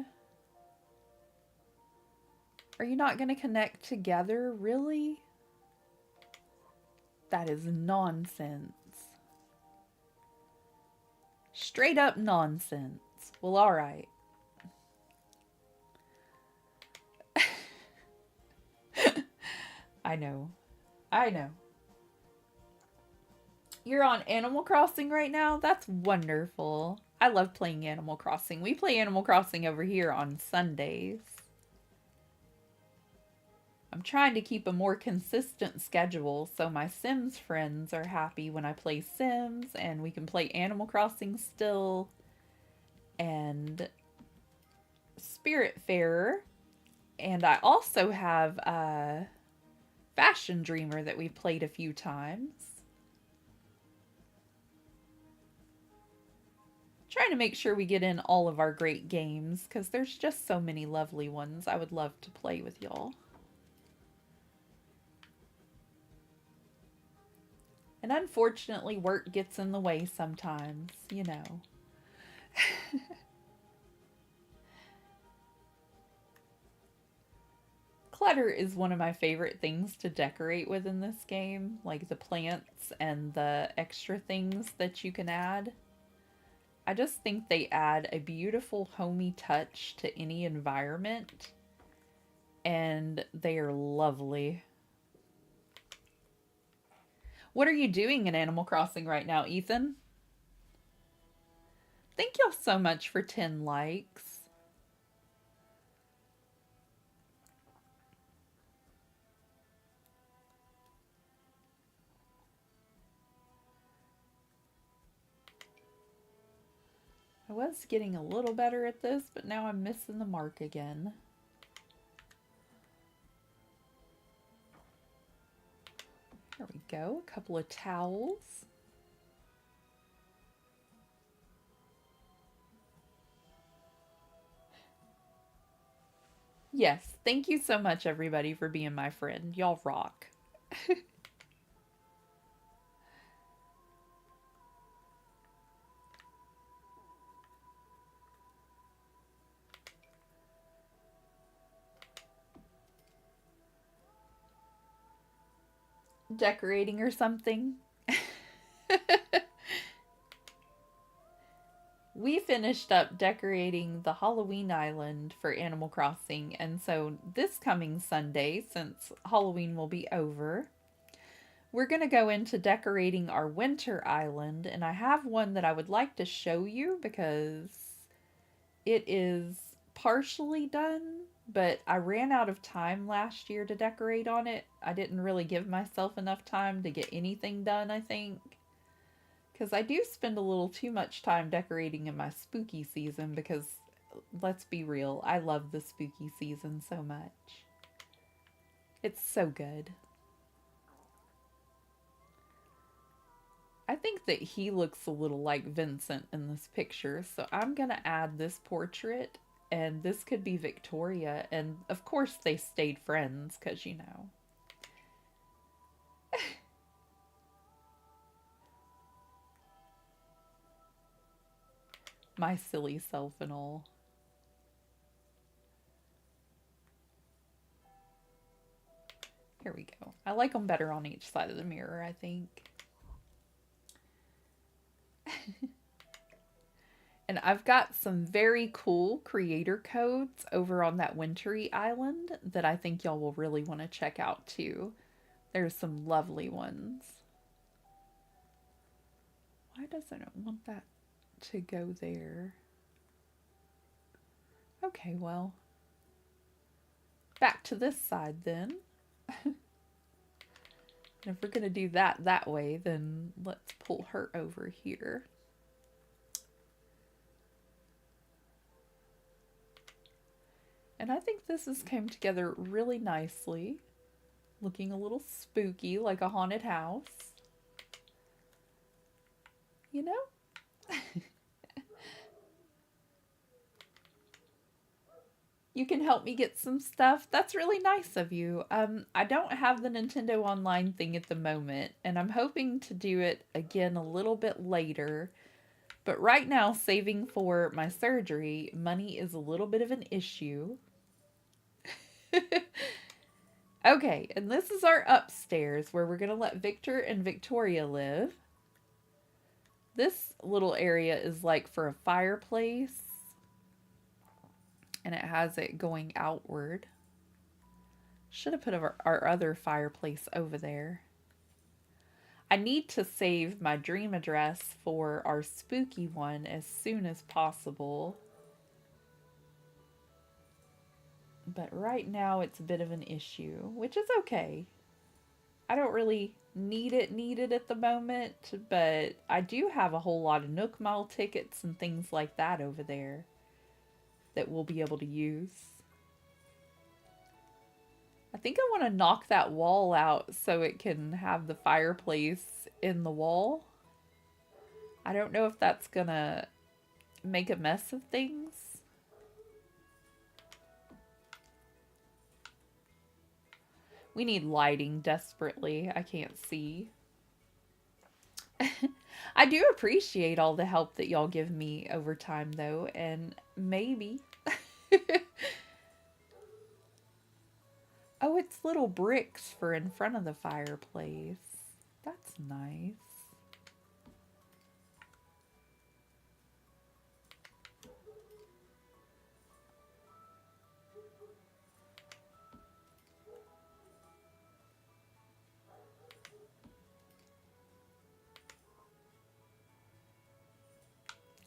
are you not going to connect together? Really? That is nonsense. Straight up nonsense. Well, all right. I know. I know. You're on Animal Crossing right now? That's wonderful. I love playing Animal Crossing. We play Animal Crossing over here on Sundays. I'm trying to keep a more consistent schedule so my Sims friends are happy when I play Sims and we can play Animal Crossing still. And Spiritfarer. And I also have Fashion Dreamer that we've played a few times. Trying to make sure we get in all of our great games, because there's just so many lovely ones I would love to play with y'all. And unfortunately, work gets in the way sometimes, you know. Clutter is one of my favorite things to decorate with in this game, like the plants and the extra things that you can add. I just think they add a beautiful homey touch to any environment, and they are lovely. What are you doing in Animal Crossing right now, Ethan? Thank y'all so much for 10 likes. I was getting a little better at this, but now I'm missing the mark again. There we go, a couple of towels. Yes, thank you so much, everybody, for being my friend. Y'all rock. Decorating or something. We finished up decorating the Halloween island for Animal Crossing, and so this coming Sunday, since Halloween will be over, we're going to go into decorating our winter island, and I have one that I would like to show you because it is partially done, but I ran out of time last year to decorate on it. I didn't really give myself enough time to get anything done, I think. Because I do spend a little too much time decorating in my spooky season because, let's be real, I love the spooky season so much. It's so good. I think that he looks a little like Vincent in this picture, so I'm going to add this portrait, and this could be Victoria, and of course they stayed friends, because, you know. My silly self and all. Here we go. I like them better on each side of the mirror, I think. And I've got some very cool creator codes over on that wintry island that I think y'all will really want to check out too. There's some lovely ones. Why doesn't it want that to go there? Okay, well, back to this side then. And if we're going to do that way, then let's pull her over here. And I think this has come together really nicely. Looking a little spooky, like a haunted house. You know? You can help me get some stuff. That's really nice of you. I don't have the Nintendo Online thing at the moment, and I'm hoping to do it again a little bit later. But right now, saving for my surgery, money is a little bit of an issue. Okay, and this is our upstairs where we're going to let Victor and Victoria live. This little area is like for a fireplace. And it has it going outward. Should have put our other fireplace over there. I need to save my dream address for our spooky one as soon as possible. But right now it's a bit of an issue, which is okay. I don't really need it at the moment, but I do have a whole lot of Nook Mile tickets and things like that over there that we'll be able to use. I think I want to knock that wall out so it can have the fireplace in the wall. I don't know if that's gonna make a mess of things. We need lighting desperately. I can't see. I do appreciate all the help that y'all give me over time, though, and maybe... Oh, it's little bricks for in front of the fireplace. That's nice.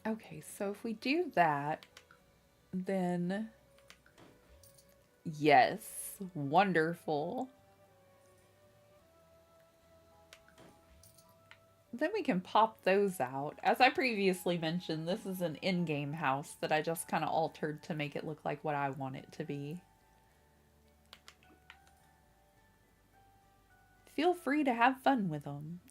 Okay, so if we do that, then yes, wonderful. Then we can pop those out. As I previously mentioned, this is an in-game house that I just kind of altered to make it look like what I want it to be. Feel free to have fun with them.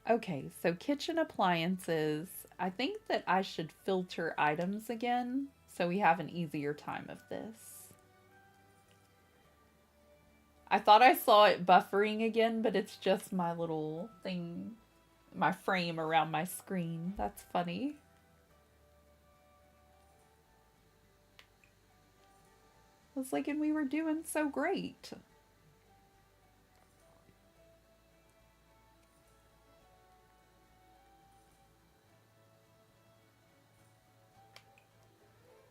Okay, so kitchen appliances. I think that I should filter items again so we have an easier time of this. I thought I saw it buffering again, but it's just my little thing, my frame around my screen. That's funny. I was like, and we were doing so great.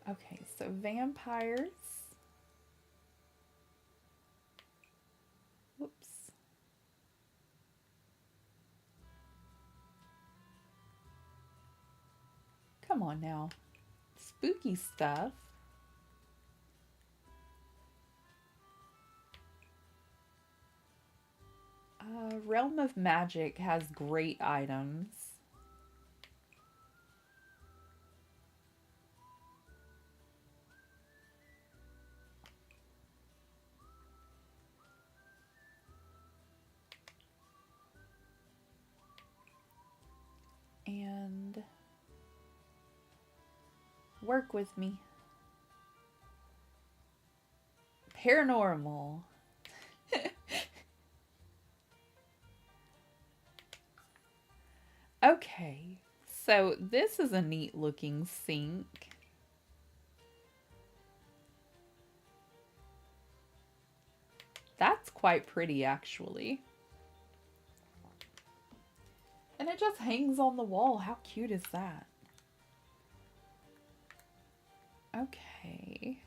Okay, so vampires. Whoops. Come on now. Spooky stuff. Realm of Magic has great items. And work with me. Paranormal. Okay, so this is a neat looking sink. That's quite pretty, actually. And it just hangs on the wall. How cute is that? Okay.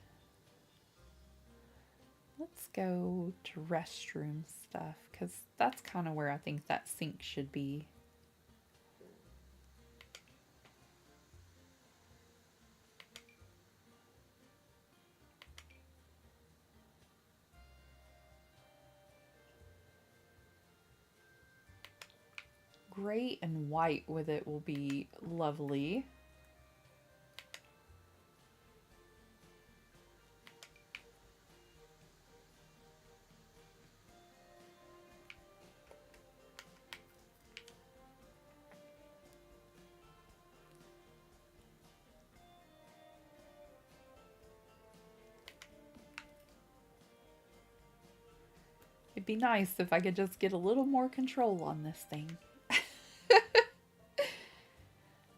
Let's go to restroom stuff, because that's kind of where I think that sink should be. Gray and white with it will be lovely. It'd be nice if I could just get a little more control on this thing.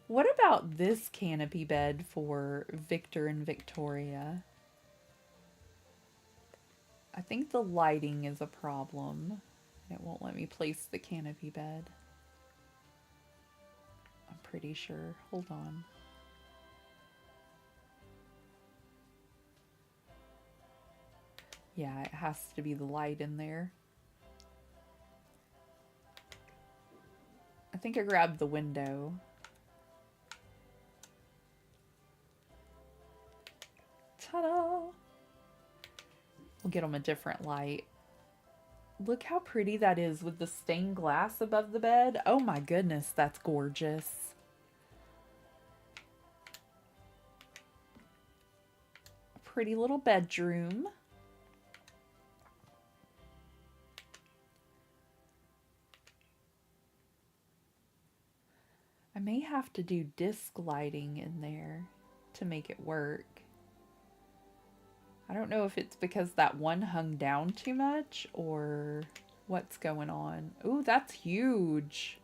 What about this canopy bed for Victor and Victoria? I think the lighting is a problem. It won't let me place the canopy bed. I'm pretty sure. Hold on. Yeah, it has to be the light in there. I think I grabbed the window. Ta-da! We'll get them a different light. Look how pretty that is with the stained glass above the bed. Oh my goodness, that's gorgeous. A pretty little bedroom. I may have to do disc lighting in there to make it work. I don't know if it's because that one hung down too much or what's going on. Ooh, that's huge.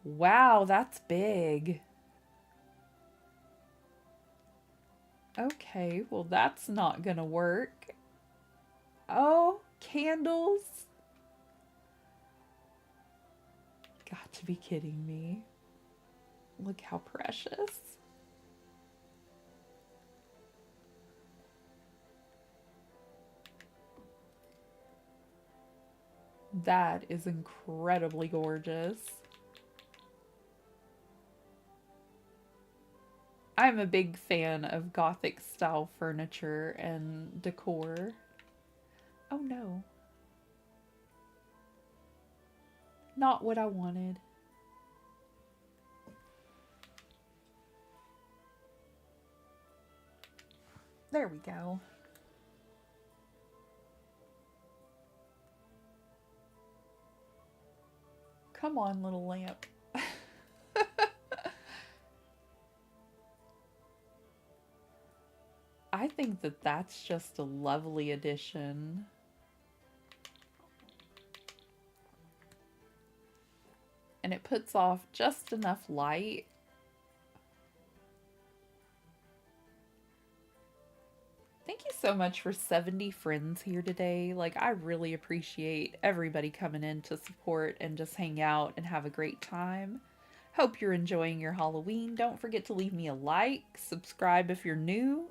Wow, that's big. Okay, well that's not gonna work. Oh, candles. Got to be kidding me. Look how precious. That is incredibly gorgeous. I'm a big fan of Gothic style furniture and decor. Oh no. Not what I wanted. There we go. Come on, little lamp. I think that that's just a lovely addition. And it puts off just enough light. Thank you so much for 70 friends here today. Like, I really appreciate everybody coming in to support and just hang out and have a great time. Hope you're enjoying your Halloween. Don't forget to leave me a like, subscribe if you're new.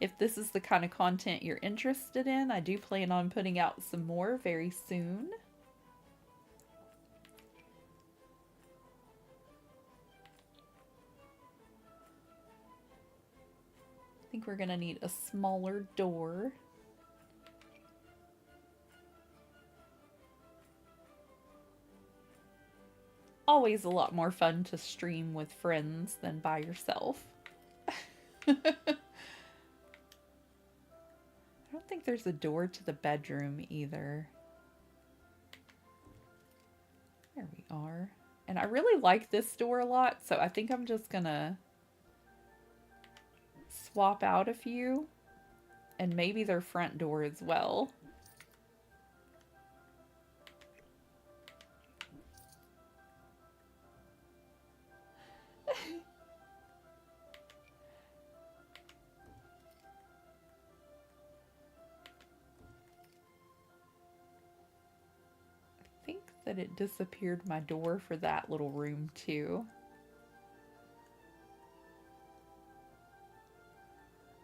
If this is the kind of content you're interested in, I do plan on putting out some more very soon. I think we're gonna need a smaller door. Always a lot more fun to stream with friends than by yourself. I don't think there's a door to the bedroom either. There we are. And I really like this door a lot, so I think I'm just gonna swap out a few. And maybe their front door as well. I think that it disappeared my door for that little room too.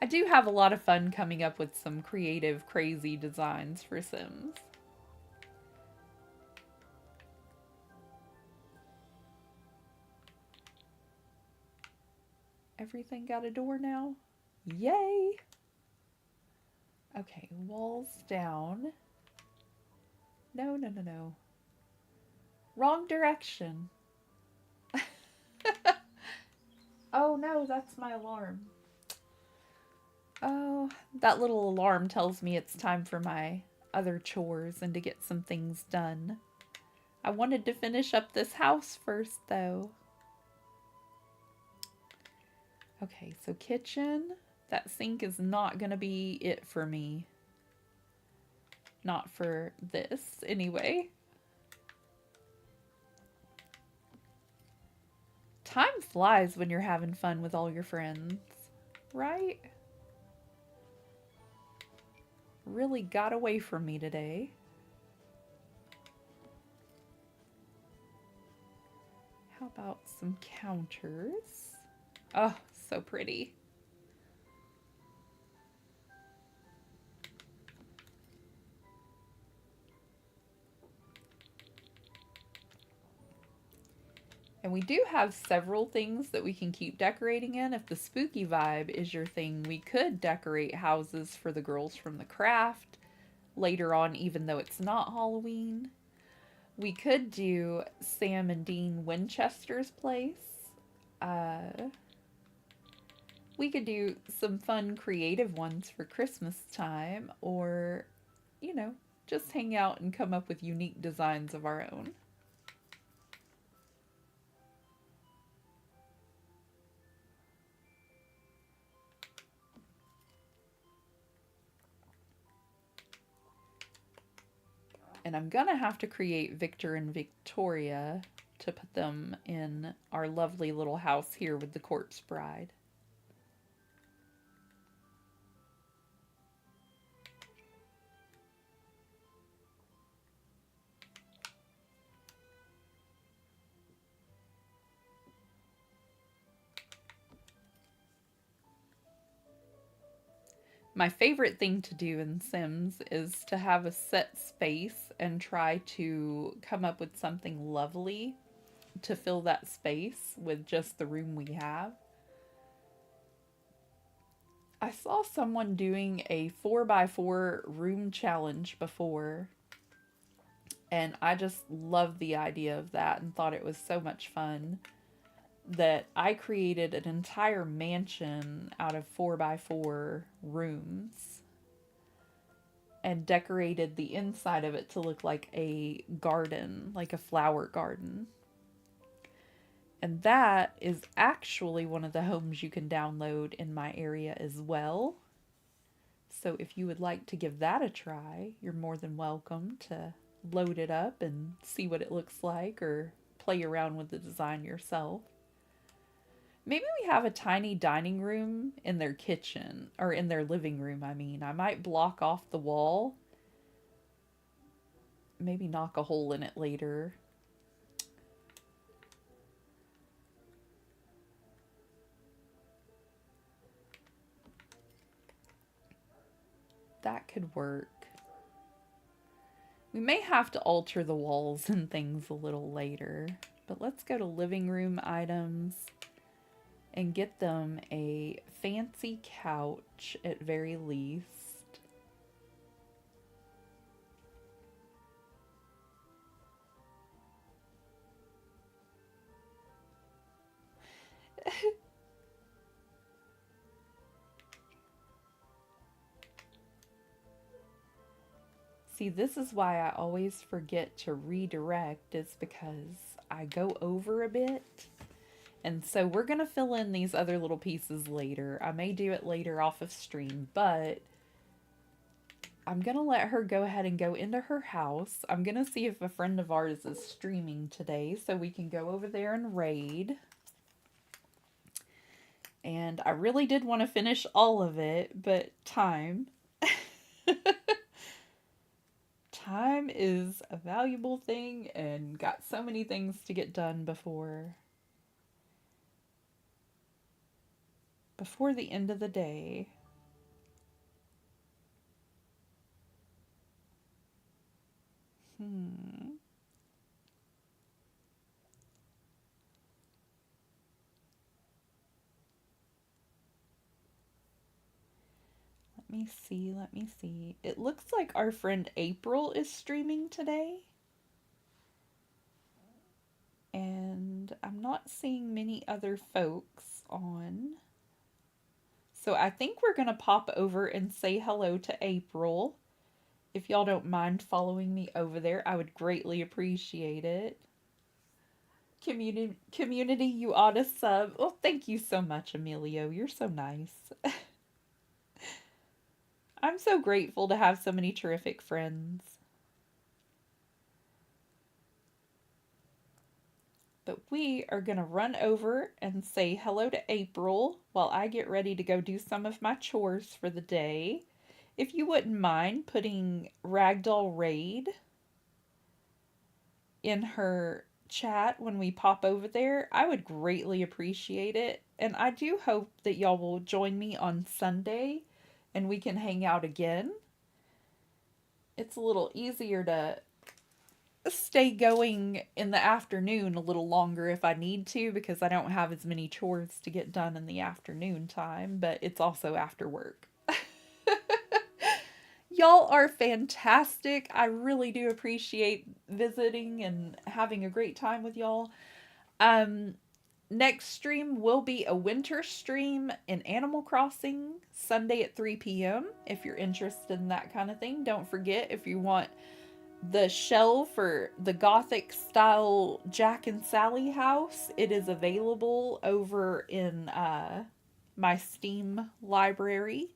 I do have a lot of fun coming up with some creative, crazy designs for Sims. Everything got a door now? Yay! Okay, walls down. No, no, no, no. Wrong direction. Oh no, that's my alarm. Oh, that little alarm tells me it's time for my other chores and to get some things done. I wanted to finish up this house first, though. Okay, so kitchen. That sink is not going to be it for me. Not for this, anyway. Time flies when you're having fun with all your friends, right? Really got away from me today. How about some counters? Oh, so pretty. And we do have several things that we can keep decorating in. If the spooky vibe is your thing, we could decorate houses for the girls from the craft later on, even though it's not Halloween. We could do Sam and Dean Winchester's place. We could do some fun creative ones for Christmas time, or, you know, just hang out and come up with unique designs of our own. And I'm gonna have to create Victor and Victoria to put them in our lovely little house here with the corpse bride. My favorite thing to do in Sims is to have a set space and try to come up with something lovely to fill that space with just the room we have. I saw someone doing a 4x4 room challenge before, and I just loved the idea of that and thought it was so much fun that I created an entire mansion out of 4x4 rooms and decorated the inside of it to look like a garden, like a flower garden. And that is actually one of the homes you can download in my area as well. So if you would like to give that a try, you're more than welcome to load it up and see what it looks like or play around with the design yourself. Maybe we have a tiny dining room in their kitchen, or in their living room, I mean. I might block off the wall. Maybe knock a hole in it later. That could work. We may have to alter the walls and things a little later. But let's go to living room items and get them a fancy couch at very least. See, this is why I always forget to redirect, is because I go over a bit. And so we're going to fill in these other little pieces later. I may do it later off of stream, but I'm going to let her go ahead and go into her house. I'm going to see if a friend of ours is streaming today so we can go over there and raid. And I really did want to finish all of it, but time. Time is a valuable thing and got so many things to get done before the end of the day. Let me see. It looks like our friend April is streaming today. And I'm not seeing many other folks on. So I think we're going to pop over and say hello to April. If y'all don't mind following me over there, I would greatly appreciate it. Community, you ought to sub. Well, thank you so much, Emilio. You're so nice. I'm so grateful to have so many terrific friends. But we are going to run over and say hello to April while I get ready to go do some of my chores for the day. If you wouldn't mind putting Ragdoll Raid in her chat when we pop over there, I would greatly appreciate it. And I do hope that y'all will join me on Sunday and we can hang out again. It's a little easier to stay going in the afternoon a little longer if I need to, because I don't have as many chores to get done in the afternoon time, but it's also after work. Y'all are fantastic. I really do appreciate visiting and having a great time with y'all. Next stream will be a winter stream in Animal Crossing, Sunday at 3 p.m. If you're interested in that kind of thing. Don't forget, if you want the shell for the Gothic style Jack and Sally house, it is available over in my Steam library.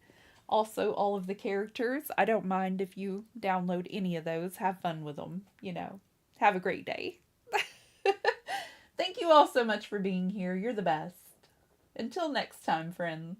Also, all of the characters, I don't mind if you download any of those. Have fun with them, you know. Have a great day. Thank you all so much for being here. You're the best. Until next time, friends.